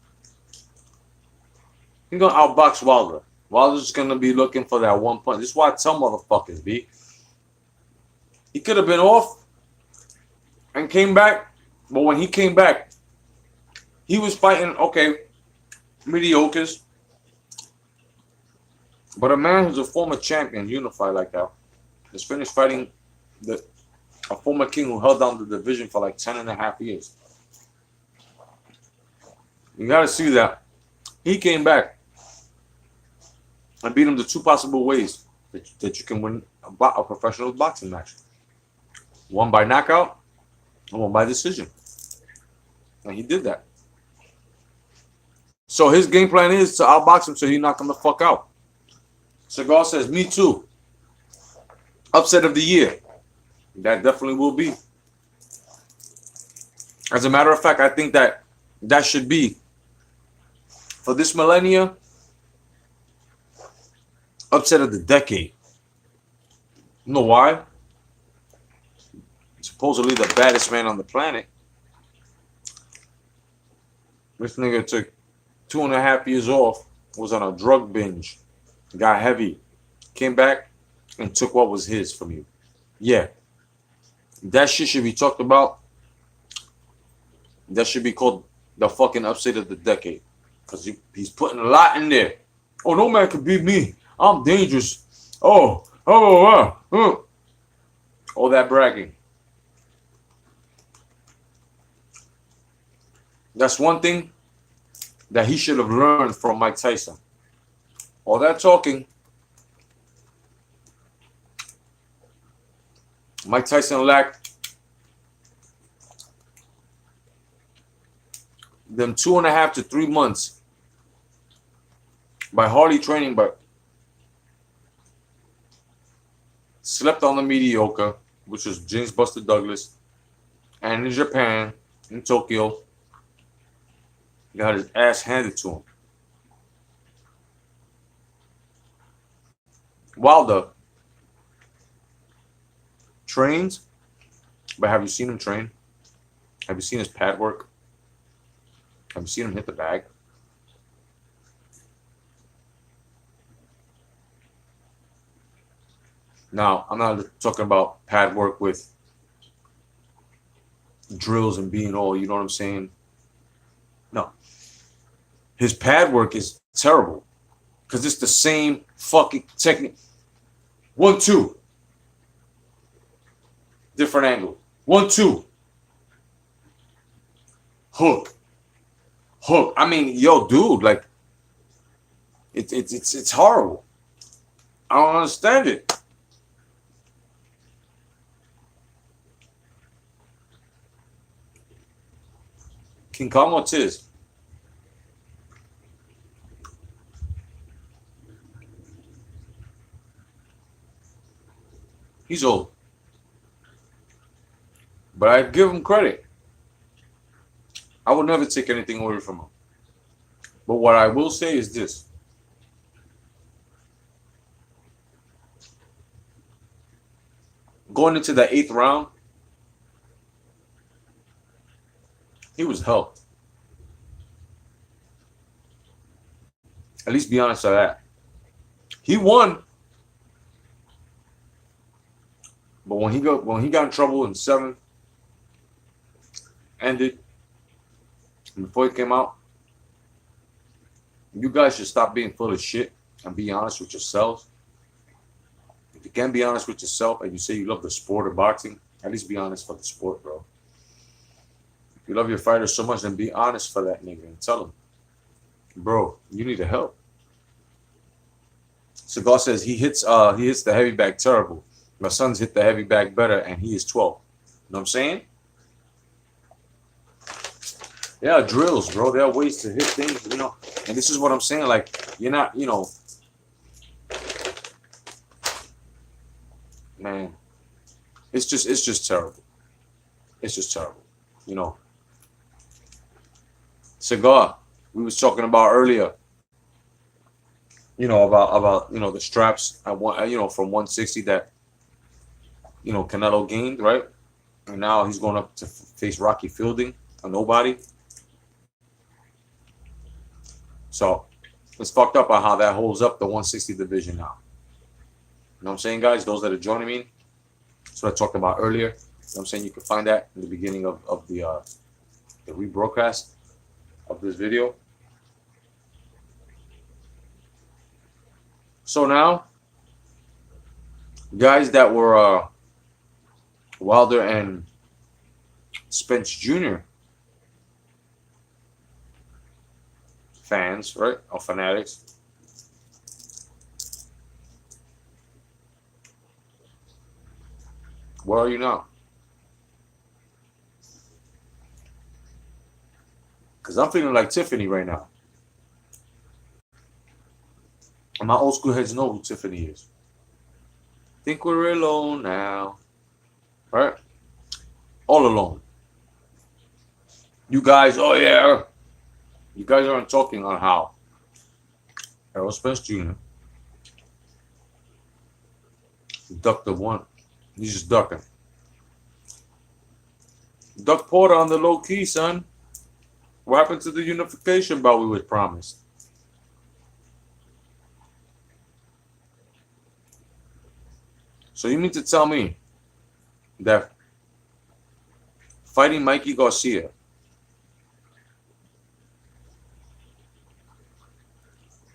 He's going to outbox Wilder. Wilder's going to be looking for that one punch. This is why I tell motherfuckers, B. He could have been off and came back. But when he came back, he was fighting, okay, mediocres. But a man who's a former champion, unified like that, has finished fighting a former king who held down the division for like 10.5 years. You got to see that. He came back and beat him the 2 possible ways that you can win a professional boxing match. One by knockout and one by decision. And he did that. So his game plan is to outbox him so he knock him the fuck out. Cigar says, me too. Upset of the year. That definitely will be. As a matter of fact, I think that should be, for this millennia, upset of the decade. You know why? Supposedly the baddest man on the planet. This nigga took 2.5 years off, was on a drug binge. Got heavy, came back, and took what was his from you. Yeah. That shit should be talked about. That should be called the fucking upset of the decade. Because he's putting a lot in there. Oh, no man can beat me. I'm dangerous. All that bragging. That's one thing that he should have learned from Mike Tyson. All that talking. Mike Tyson lacked them 2.5 to 3 months by hardly training, but slept on the mediocre, which was James Buster Douglas, and in Japan, in Tokyo, got his ass handed to him. Wilder trains, but have you seen him train? Have you seen his pad work? Have you seen him hit the bag? Now, I'm not talking about pad work with drills and being all, you know what I'm saying? No. His pad work is terrible. Because it's the same fucking technique. 1, 2. Different angle. 1, 2. Hook. Hook. I mean, yo, dude, like, it's horrible. I don't understand it. King Kong, what's his? He's old. But I give him credit. I would never take anything away from him. But what I will say is this. Going into the 8th round, he was helped. At least be honest with that. He won. But when he got in trouble in 7th, ended, and before he came out, you guys should stop being full of shit and be honest with yourselves. If you can't be honest with yourself and you say you love the sport of boxing, at least be honest for the sport, bro. If you love your fighter so much, then be honest for that nigga and tell him, bro, you need help. Cigar says he hits the heavy bag terrible. My son's hit the heavy bag better, and he is 12. You know what I'm saying? There are drills, bro. There are ways to hit things, you know. And this is what I'm saying. Like, you're not, you know, man. It's just terrible. It's just terrible, you know. Cigar, we was talking about earlier. You know about you know the straps at one, you know, from 160 that, you know, Canelo gained, right? And now he's going up to face Rocky Fielding, a nobody. So it's fucked up on how that holds up the 160 division now. You know what I'm saying, guys? Those that are joining me, that's what I talked about earlier. You know what I'm saying? You can find that in the beginning of the rebroadcast of this video. So now, guys that were Wilder and Spence Jr. fans, right? Or fanatics. Where are you now? Because I'm feeling like Tiffany right now. And my old school heads know who Tiffany is. Think we're alone now. Right? All alone. You guys, oh yeah. You guys aren't talking on how Errol Spence Jr. ducked the one. He's just ducking. Duck Porter on the low key, son. What happened to the unification bout we was promised? So you mean to tell me that fighting Mikey Garcia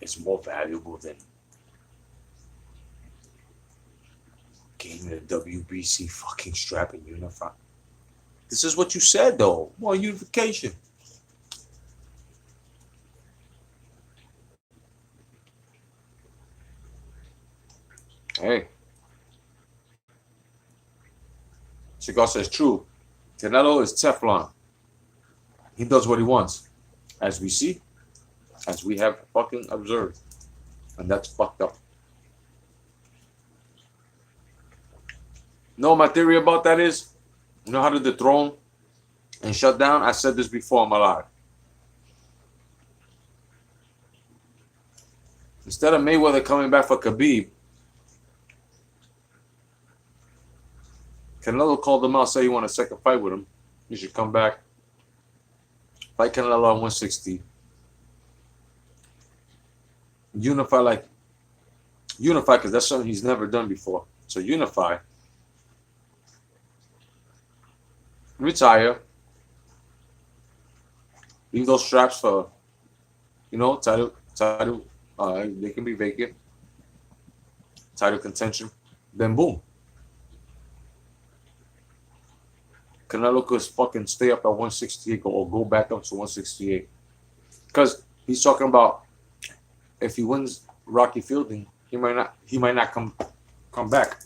is more valuable than gaining a WBC fucking strap and unify? This is what you said, though. More unification. Hey. Cigar says true. Canelo is Teflon. He does what he wants. As we see. As we have fucking observed. And that's fucked up. No, my theory about that is, you know how to dethrone and shut down? I said this before on my live. Instead of Mayweather coming back for Khabib, Canelo called him out, said he wanted a second fight with him. He should come back, fight Canelo on 160. Unify, because that's something he's never done before. So unify. Retire. Leave those straps for, you know, title They can be vacant. Title contention. Then boom. Canelo could fucking stay up at 168 or go back up to 168. Because he's talking about if he wins Rocky Fielding, he might not come back.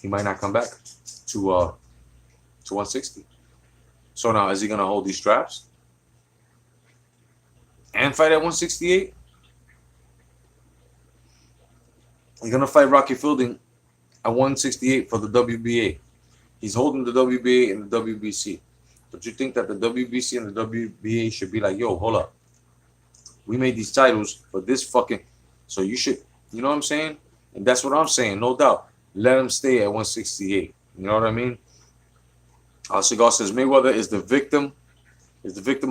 He might not come back to 160. So now is he gonna hold these straps and fight at 168? He's gonna fight Rocky Fielding at 168 for the WBA. He's holding the WBA and the WBC. But you think that the WBC and the WBA should be like, yo, hold up. We made these titles for this fucking, so you should, you know what I'm saying? And that's what I'm saying, no doubt. Let him stay at 168. You know what I mean? Cigar says Mayweather is the victim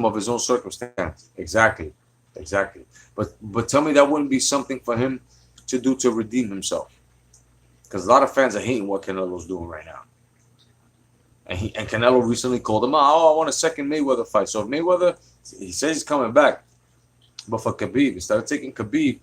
of his own circumstance. Exactly. But tell me that wouldn't be something for him to do to redeem himself. Because a lot of fans are hating what Canelo's doing right now. And Canelo recently called him out. Oh, I want a second Mayweather fight. So if Mayweather, he says he's coming back. But for Khabib, instead of taking Khabib,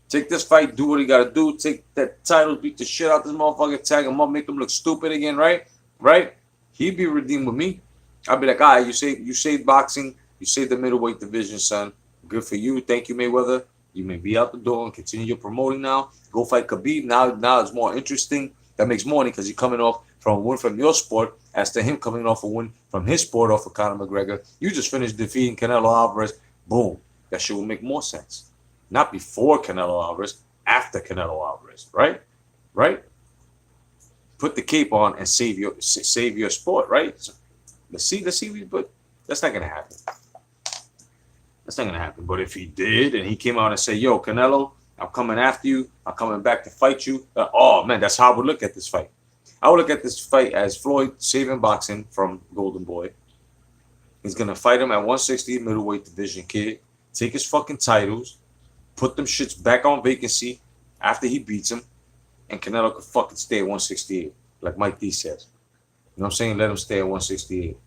take this fight, do what he got to do. Take that title, beat the shit out this motherfucker, tag him up, make him look stupid again, right? Right? He'd be redeemed with me. I'd be like, all right, you saved boxing. You saved the middleweight division, son. Good for you. Thank you, Mayweather. You may be out the door and continue your promoting now. Go fight Khabib. Now it's more interesting. That makes more money because you're coming off from a win from your sport as to him coming off a win from his sport off of Conor McGregor. You just finished defeating Canelo Alvarez. Boom. That shit will make more sense. Not before Canelo Alvarez, after Canelo Alvarez, right? Right? Put the cape on and save your sport, right? So, let's see, but that's not gonna happen. That's not gonna happen. But if he did, and he came out and said, "Yo, Canelo, I'm coming after you. I'm coming back to fight you." Oh man, that's how I would look at this fight. I would look at this fight as Floyd saving boxing from Golden Boy. He's gonna fight him at 160 middleweight division, kid. Take his fucking titles, put them shits back on vacancy after he beats him, and Canelo could fucking stay at 168, like Mike D says. You know what I'm saying? Let him stay at 168.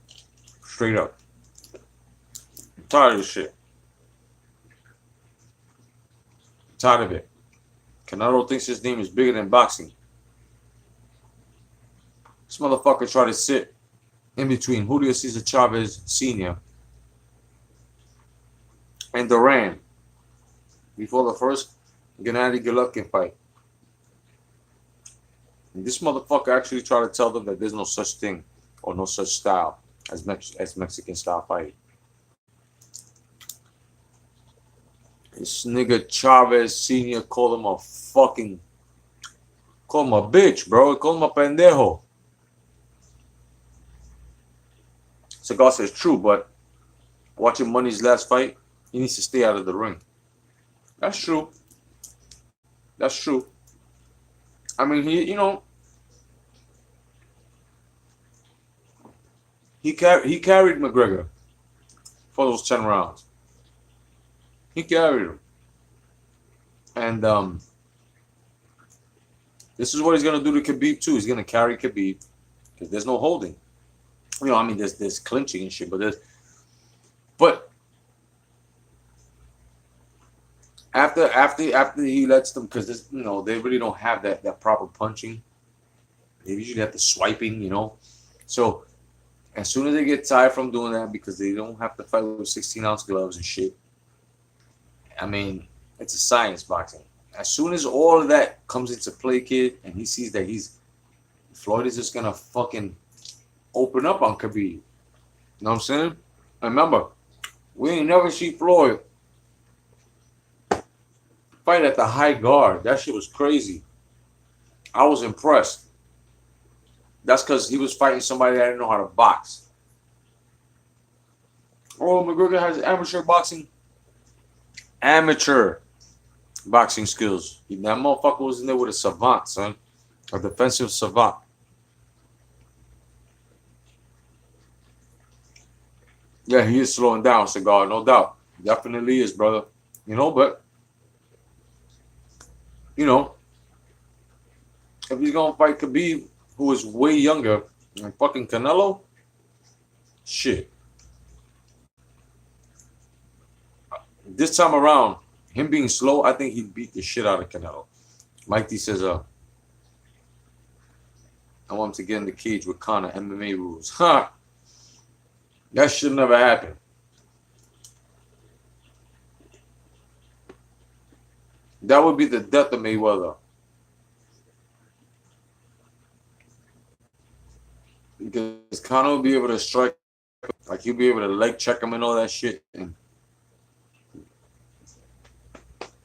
Straight up. I'm tired of this shit. I'm tired of it. Canelo thinks his name is bigger than boxing. This motherfucker tried to sit in between Julio Cesar Chavez Sr. and Duran before the first Gennady Golovkin fight. And this motherfucker actually tried to tell them that there's no such thing or no such style as Mexican style fight. This nigga Chavez Sr. called him a bitch, bro. He called him a pendejo. Cigar says true, but watching Money's last fight, he needs to stay out of the ring. That's true. That's true. I mean, he carried McGregor for those 10 rounds. He carried him. And this is what he's going to do to Khabib too. He's going to carry Khabib because there's no holding. You know, I mean, there's clinching and shit, but after he lets them, because they really don't have that proper punching. They usually have the swiping, So as soon as they get tired from doing that, because they don't have to fight with 16-ounce gloves and shit. I mean, it's a science, boxing. As soon as all of that comes into play, kid, and he sees that Floyd is just gonna fucking open up on Khabib. You know what I'm saying? And remember, we ain't never see Floyd fight at the high guard. That shit was crazy. I was impressed. That's because he was fighting somebody that didn't know how to box. Oh, McGregor has amateur boxing skills. That motherfucker was in there with a savant, son. A defensive savant. Yeah, he is slowing down, Cigar, no doubt. Definitely is, brother. But if he's gonna fight Khabib, who is way younger than fucking Canelo, shit. This time around, him being slow, I think he'd beat the shit out of Canelo. Mike D says, I want him to get in the cage with Conor, MMA rules. Ha! That should never happen. That would be the death of Mayweather. Because Conor will be able to strike, like he'll be able to leg check him and all that shit. And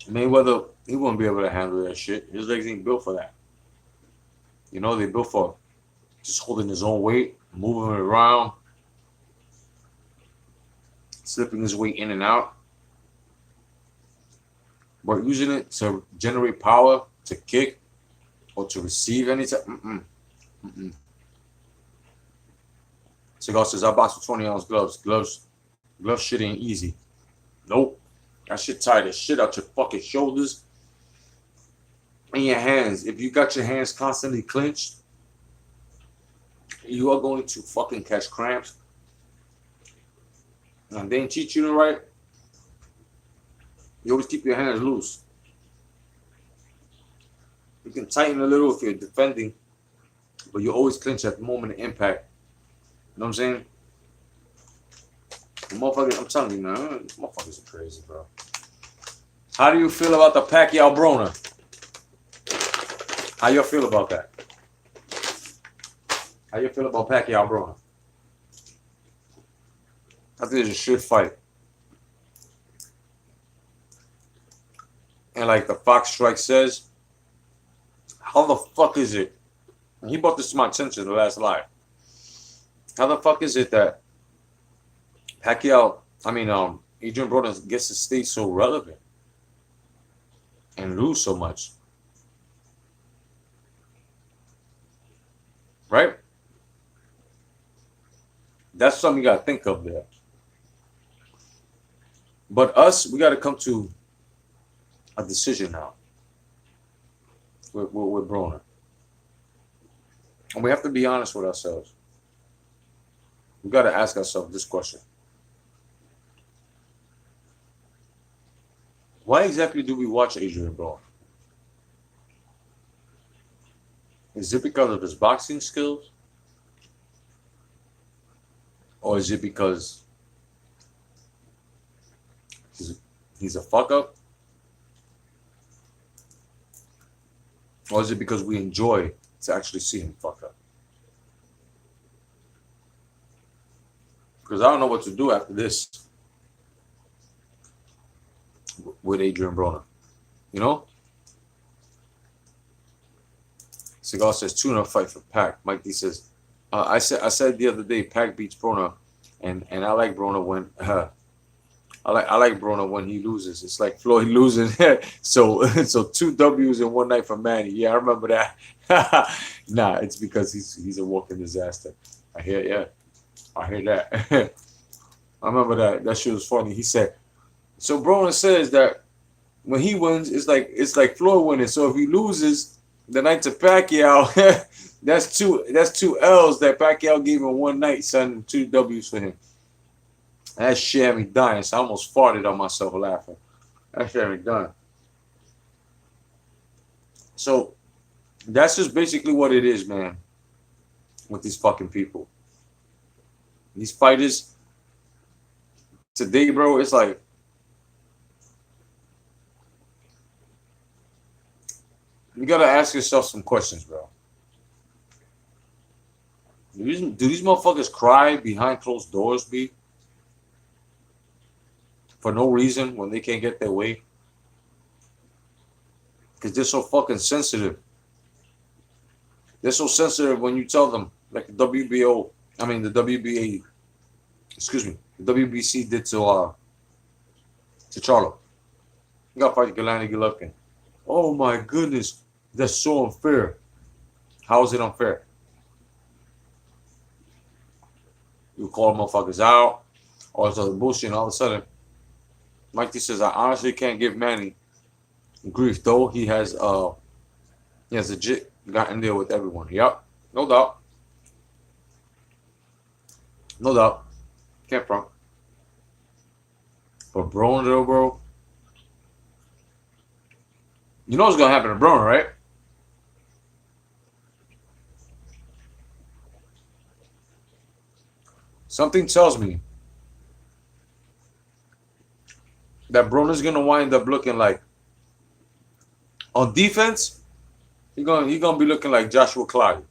Mayweather, he won't be able to handle that shit. His legs ain't built for that. You know, they built for just holding his own weight, moving it around, slipping his weight in and out. But using it to generate power, to kick, or to receive anytime. Cigar says, I box with 20-ounce gloves. Glove shit ain't easy. Nope. That shit tie the shit out your fucking shoulders and your hands. If you got your hands constantly clenched, you are going to fucking catch cramps. And they ain't teach you right. You always keep your hands loose. You can tighten a little if you're defending, but you always clench at the moment of impact. You know what I'm saying? Motherfuckers, I'm telling you, man, motherfuckers are crazy, bro. How do you feel about the Pacquiao Broner? How you feel about that? How you feel about Pacquiao Broner? I think it's a shit fight. And like the Fox Strike says, how the fuck is it? And he brought this to my attention the last live. How the fuck is it that Adrian Broner gets to stay so relevant and lose so much? Right? That's something you gotta think of there. But us, we gotta come to a decision now with Broner. And we have to be honest with ourselves. We got to ask ourselves this question. Why exactly do we watch Adrian Broner? Is it because of his boxing skills? Or is it because he's a fuck up? Or is it because we enjoy to actually see him fuck up? Because I don't know what to do after this with Adrian Broner. You know? Cigar says tune-up fight for Pac. Mike D says, I said the other day Pac beats Broner, and I like Broner when I like Broner when he loses. It's like Floyd losing. so 2 W's in one night for Manny. Yeah, I remember that. Nah, it's because he's a walking disaster. I hear that. I remember that. That shit was funny. He said, so Broner says that when he wins, it's like Floyd winning. So if he loses the night to Pacquiao, that's two L's that Pacquiao gave him one night, son, 2 W's for him. That shit had me dying, so I almost farted on myself laughing. That shit had me dying. So that's just basically what it is, man, with these fucking people. These fighters today, bro, it's like you gotta ask yourself some questions, bro. Do these motherfuckers cry behind closed doors, B? For no reason when they can't get their way? Because they're so fucking sensitive. They're so sensitive when you tell them, like the WBA, the WBC did to Charlo. You gotta fight Gennady Golovkin. Oh my goodness, that's so unfair. How is it unfair? You call motherfuckers out, all this other bullshit, and all of a sudden, Mike D says, I honestly can't give Manny grief, though he has legit gotten there with everyone. Yep, no doubt. No doubt. Can't front. But Broner, though, bro. You know what's gonna happen to Broner, right? Something tells me that Broner's gonna wind up looking like on defense. He's gonna be looking like Joshua Clottey,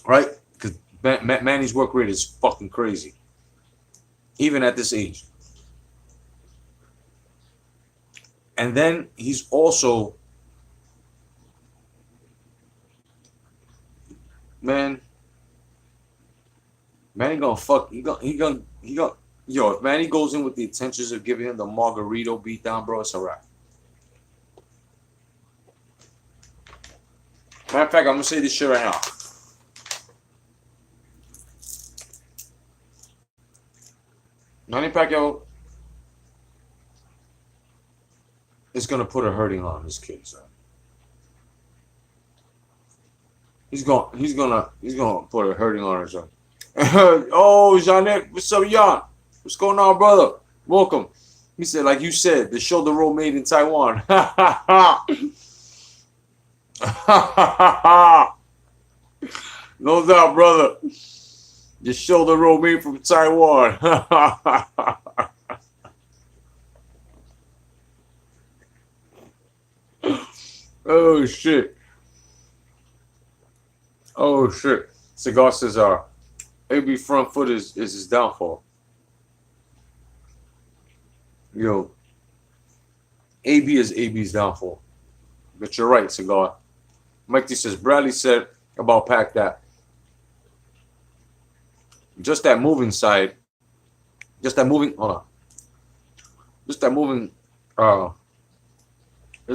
right? Because Manny's work rate is fucking crazy, even at this age. And then he's also, man, Manny gonna fuck. He gonna. Yo, if Manny goes in with the intentions of giving him the Margarito beatdown, bro, it's a wrap. Matter of fact, I'm gonna say this shit right now. Manny Pacquiao is gonna put a hurting on this kid, son. He's gonna put a hurting on her, son. Oh, Jeanette, what's up, Jan? What's going on, brother? Welcome. He said, like you said, the shoulder roll made in Taiwan. No doubt, brother. The shoulder roll made from Taiwan. Oh shit. Oh shit. Cigar says AB front foot is his downfall. Yo, AB is AB's downfall. But you're right, Cigar. Mikey says Bradley said about Pac that just that moving side, just that moving this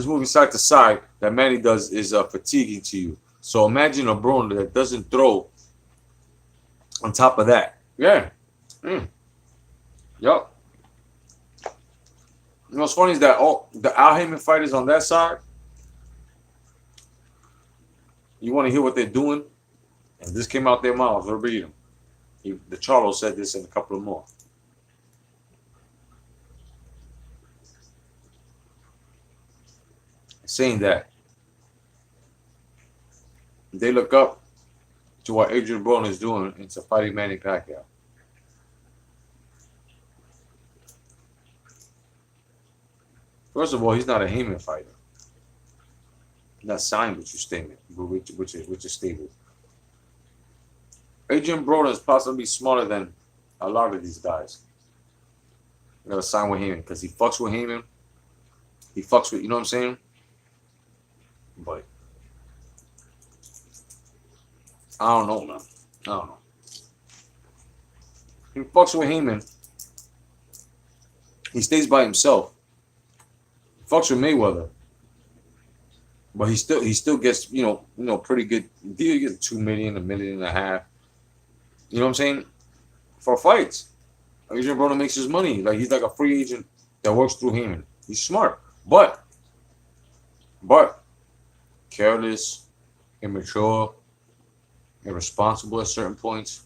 moving side to side that Manny does is fatiguing to you. So imagine a Broner that doesn't throw on top of that. Yeah. Yup. You know what's funny is that all the Al Heyman fighters on that side, you want to hear what they're doing? And this came out their mouths verbatim. The Charlo said this and a couple of more. Saying that they look up to what Adrian Broner is doing into fighting Manny Pacquiao. First of all, he's not a Heyman fighter. Not signed with your statement, which is stable. Adrian Broner is possibly smarter than a lot of these guys. Gotta sign with Heyman because he fucks with Heyman. He fucks with, you know what I'm saying? But I don't know, man. I don't know. He fucks with Heyman. He stays by himself. He fucks with Mayweather. But he still gets, you know, pretty good. He gets $2 million, $1.5 million. You know what I'm saying? For fights. Adrian Broner makes his money. Like he's like a free agent that works through Heyman. He's smart. But careless, immature, irresponsible at certain points.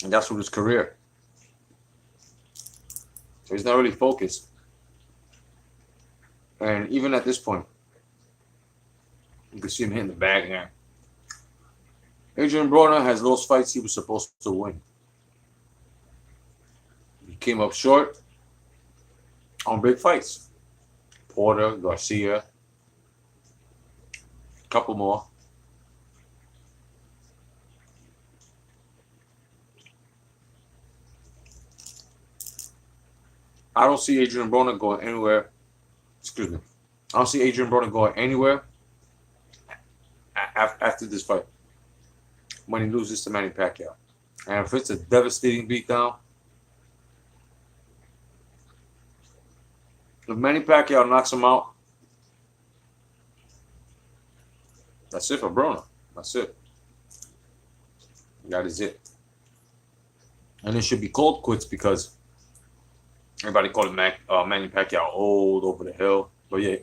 And that's with his career. So he's not really focused. And even at this point, you can see him hitting the bag now. Adrian Broner has lost fights he was supposed to win. He came up short on big fights. Porter, Garcia, a couple more. I don't see Adrian Broner going anywhere. Excuse me. I don't see Adrian Broner going anywhere after this fight when he loses to Manny Pacquiao. And if it's a devastating beatdown, if Manny Pacquiao knocks him out, that's it for Broner. That's it. That is it. And it should be cold quits because everybody called Manny Pacquiao old, over the hill. But yeah,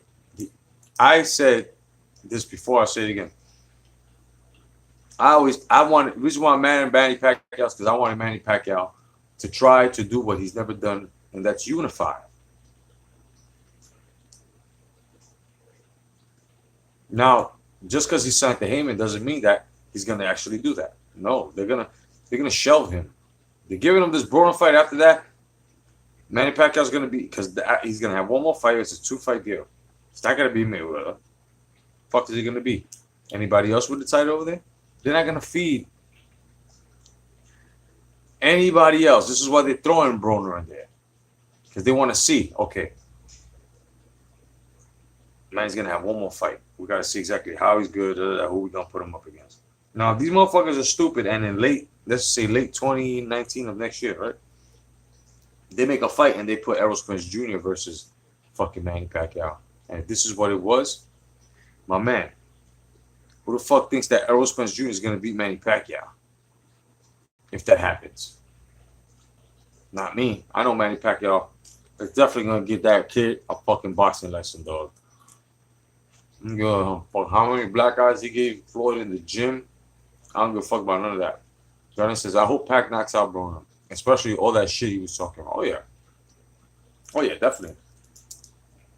I said this before, I say it again. The reason why I'm mad at Manny Pacquiao is because I wanted Manny Pacquiao to try to do what he's never done, and that's unify. Now, just because he signed to Heyman doesn't mean that he's gonna actually do that. No, they're gonna shelve him. They're giving him this Broner fight after that. Manny Pacquiao's gonna be because he's gonna have one more fight. It's a 2-fight deal. It's not gonna be Mayweather. Fuck is he gonna be? Anybody else with the title over there? They're not gonna feed anybody else. This is why they're throwing Broner in there because they want to see. Okay, man's gonna have one more fight. We gotta see exactly how he's good. Who we gonna put him up against? Now, if these motherfuckers are stupid, and in let's say late 2019 of next year, right? They make a fight and they put Errol Spence Jr. versus fucking Manny Pacquiao. And if this is what it was, my man, who the fuck thinks that Errol Spence Jr. is going to beat Manny Pacquiao? If that happens. Not me. I know Manny Pacquiao is definitely going to give that kid a fucking boxing lesson, dog. Fuck how many black eyes he gave Floyd in the gym. I don't give a fuck about none of that. Johnny says, I hope Pac knocks out Broner. Especially all that shit he was talking about. Oh, yeah. Oh, yeah, definitely.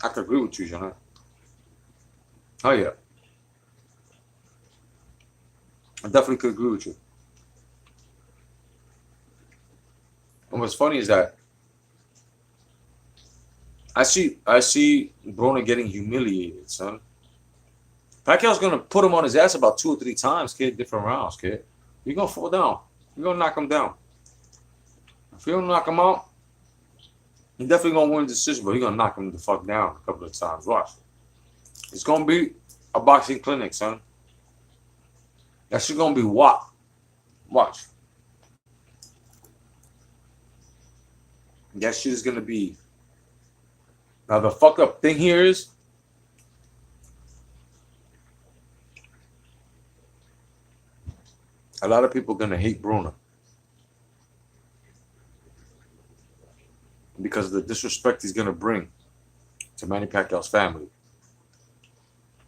I could agree with you, Johnny. Oh, yeah. I definitely could agree with you. And what's funny is that I see Broner getting humiliated, son. Pacquiao's gonna put him on his ass about 2 or 3 times, kid, different rounds, kid. You're gonna fall down. You're gonna knock him down. If you don't knock him out, he's definitely gonna win the decision, but he's gonna knock him the fuck down a couple of times. Watch. It's gonna be a boxing clinic, son. That shit gonna be what? Watch. That shit is gonna be. Now the fuck up thing here is a lot of people are gonna hate Broner because of the disrespect he's gonna bring to Manny Pacquiao's family.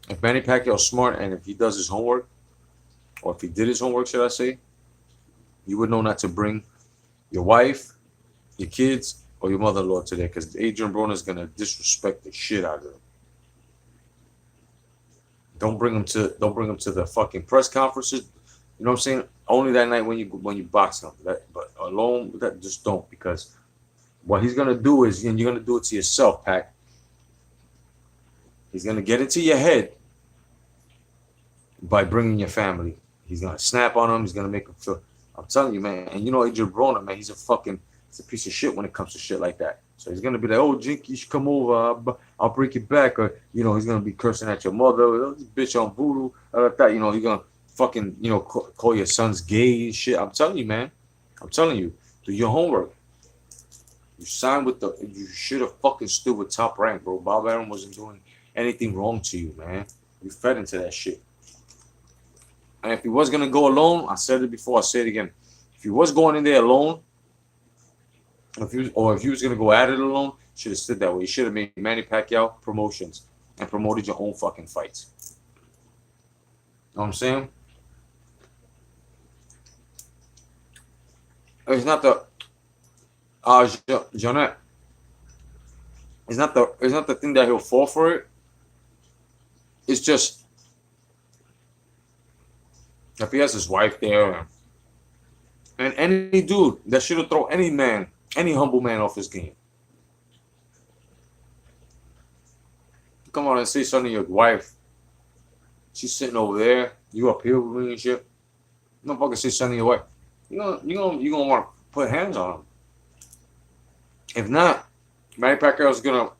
If Manny Pacquiao's smart and if he does his homework, or if he did his homework, should I say, you would know not to bring your wife, your kids, or your mother-in-law today, because Adrian Broner is gonna disrespect the shit out of them. Don't bring him to the fucking press conferences. You know what I'm saying? Only that night when you box him. But alone, that just don't, because what he's gonna do is, and you're gonna do it to yourself, Pac. He's gonna get into your head by bringing your family. He's gonna snap on them. He's gonna make them feel. I'm telling you, man. And you know Adrian Broner, man. He's a piece of shit when it comes to shit like that. So he's gonna be like, "Oh, Jinky, you should come over. I'll break your back," or he's gonna be cursing at your mother. "Oh, this bitch on voodoo," like that. He's gonna fucking call your sons gay and shit. I'm telling you, man. I'm telling you, do your homework. You signed with you should have fucking stood with Top Rank, bro. Bob Arum wasn't doing anything wrong to you, man. You fed into that shit. And if he was gonna go alone, I said it before, I say it again. If he was going in there alone, if he was gonna go at it alone, should have stood that way. You should have made Manny Pacquiao promotions and promoted your own fucking fights. Know what I'm saying? It's not the Jeanette. It's not the thing that he'll fall for it. It's just if he has his wife there, and any dude that should have thrown any humble man off his game. Come on and say something to your wife. She's sitting over there. You up here with me and shit. No fucking say something to your wife. You gonna want to put hands on him. If not, Manny Pacquiao is gonna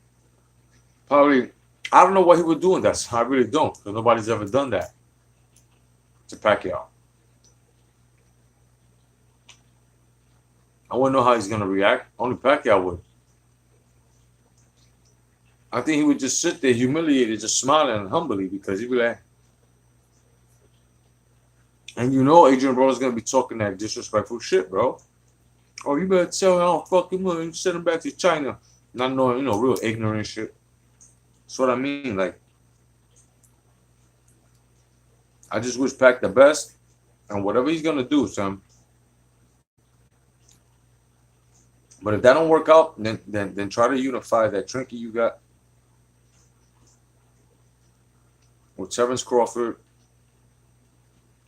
probably. I don't know what he would do in that. I really don't, because nobody's ever done that to Pacquiao. I wouldn't know how he's gonna react. Only Pacquiao would. I think he would just sit there humiliated, just smiling and humbly, because he'd be like, and Adrian Broner's gonna be talking that disrespectful shit, bro. Oh, you better tell him I don't fucking money. You send him back to China. Not knowing, real ignorant shit. That's what I mean. Like, I just wish Pac the best. And whatever he's gonna do, son. But if that don't work out, then try to unify that trinket you got with Terrence Crawford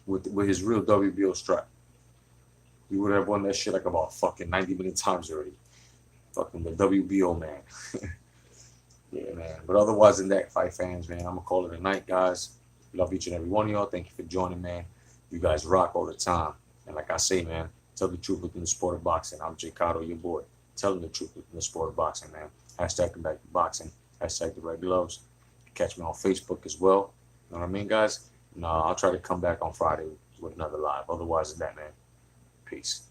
with his real WBO strap. He would have won that shit like about fucking 90 million times already. Fucking the WBO man. Yeah, man. But otherwise than that, fight fans, man, I'm gonna call it a night, guys. Love each and every one of y'all. Thank you for joining, man. You guys rock all the time. And like I say, man, tell the truth within the sport of boxing. I'm Jay Cotto, your boy. Telling the truth within the sport of boxing, man. Hashtag Come Back to Boxing. Hashtag The Red Gloves. Catch me on Facebook as well. You know what I mean, guys? No, I'll try to come back on Friday with another live. Otherwise than that, man. Peace.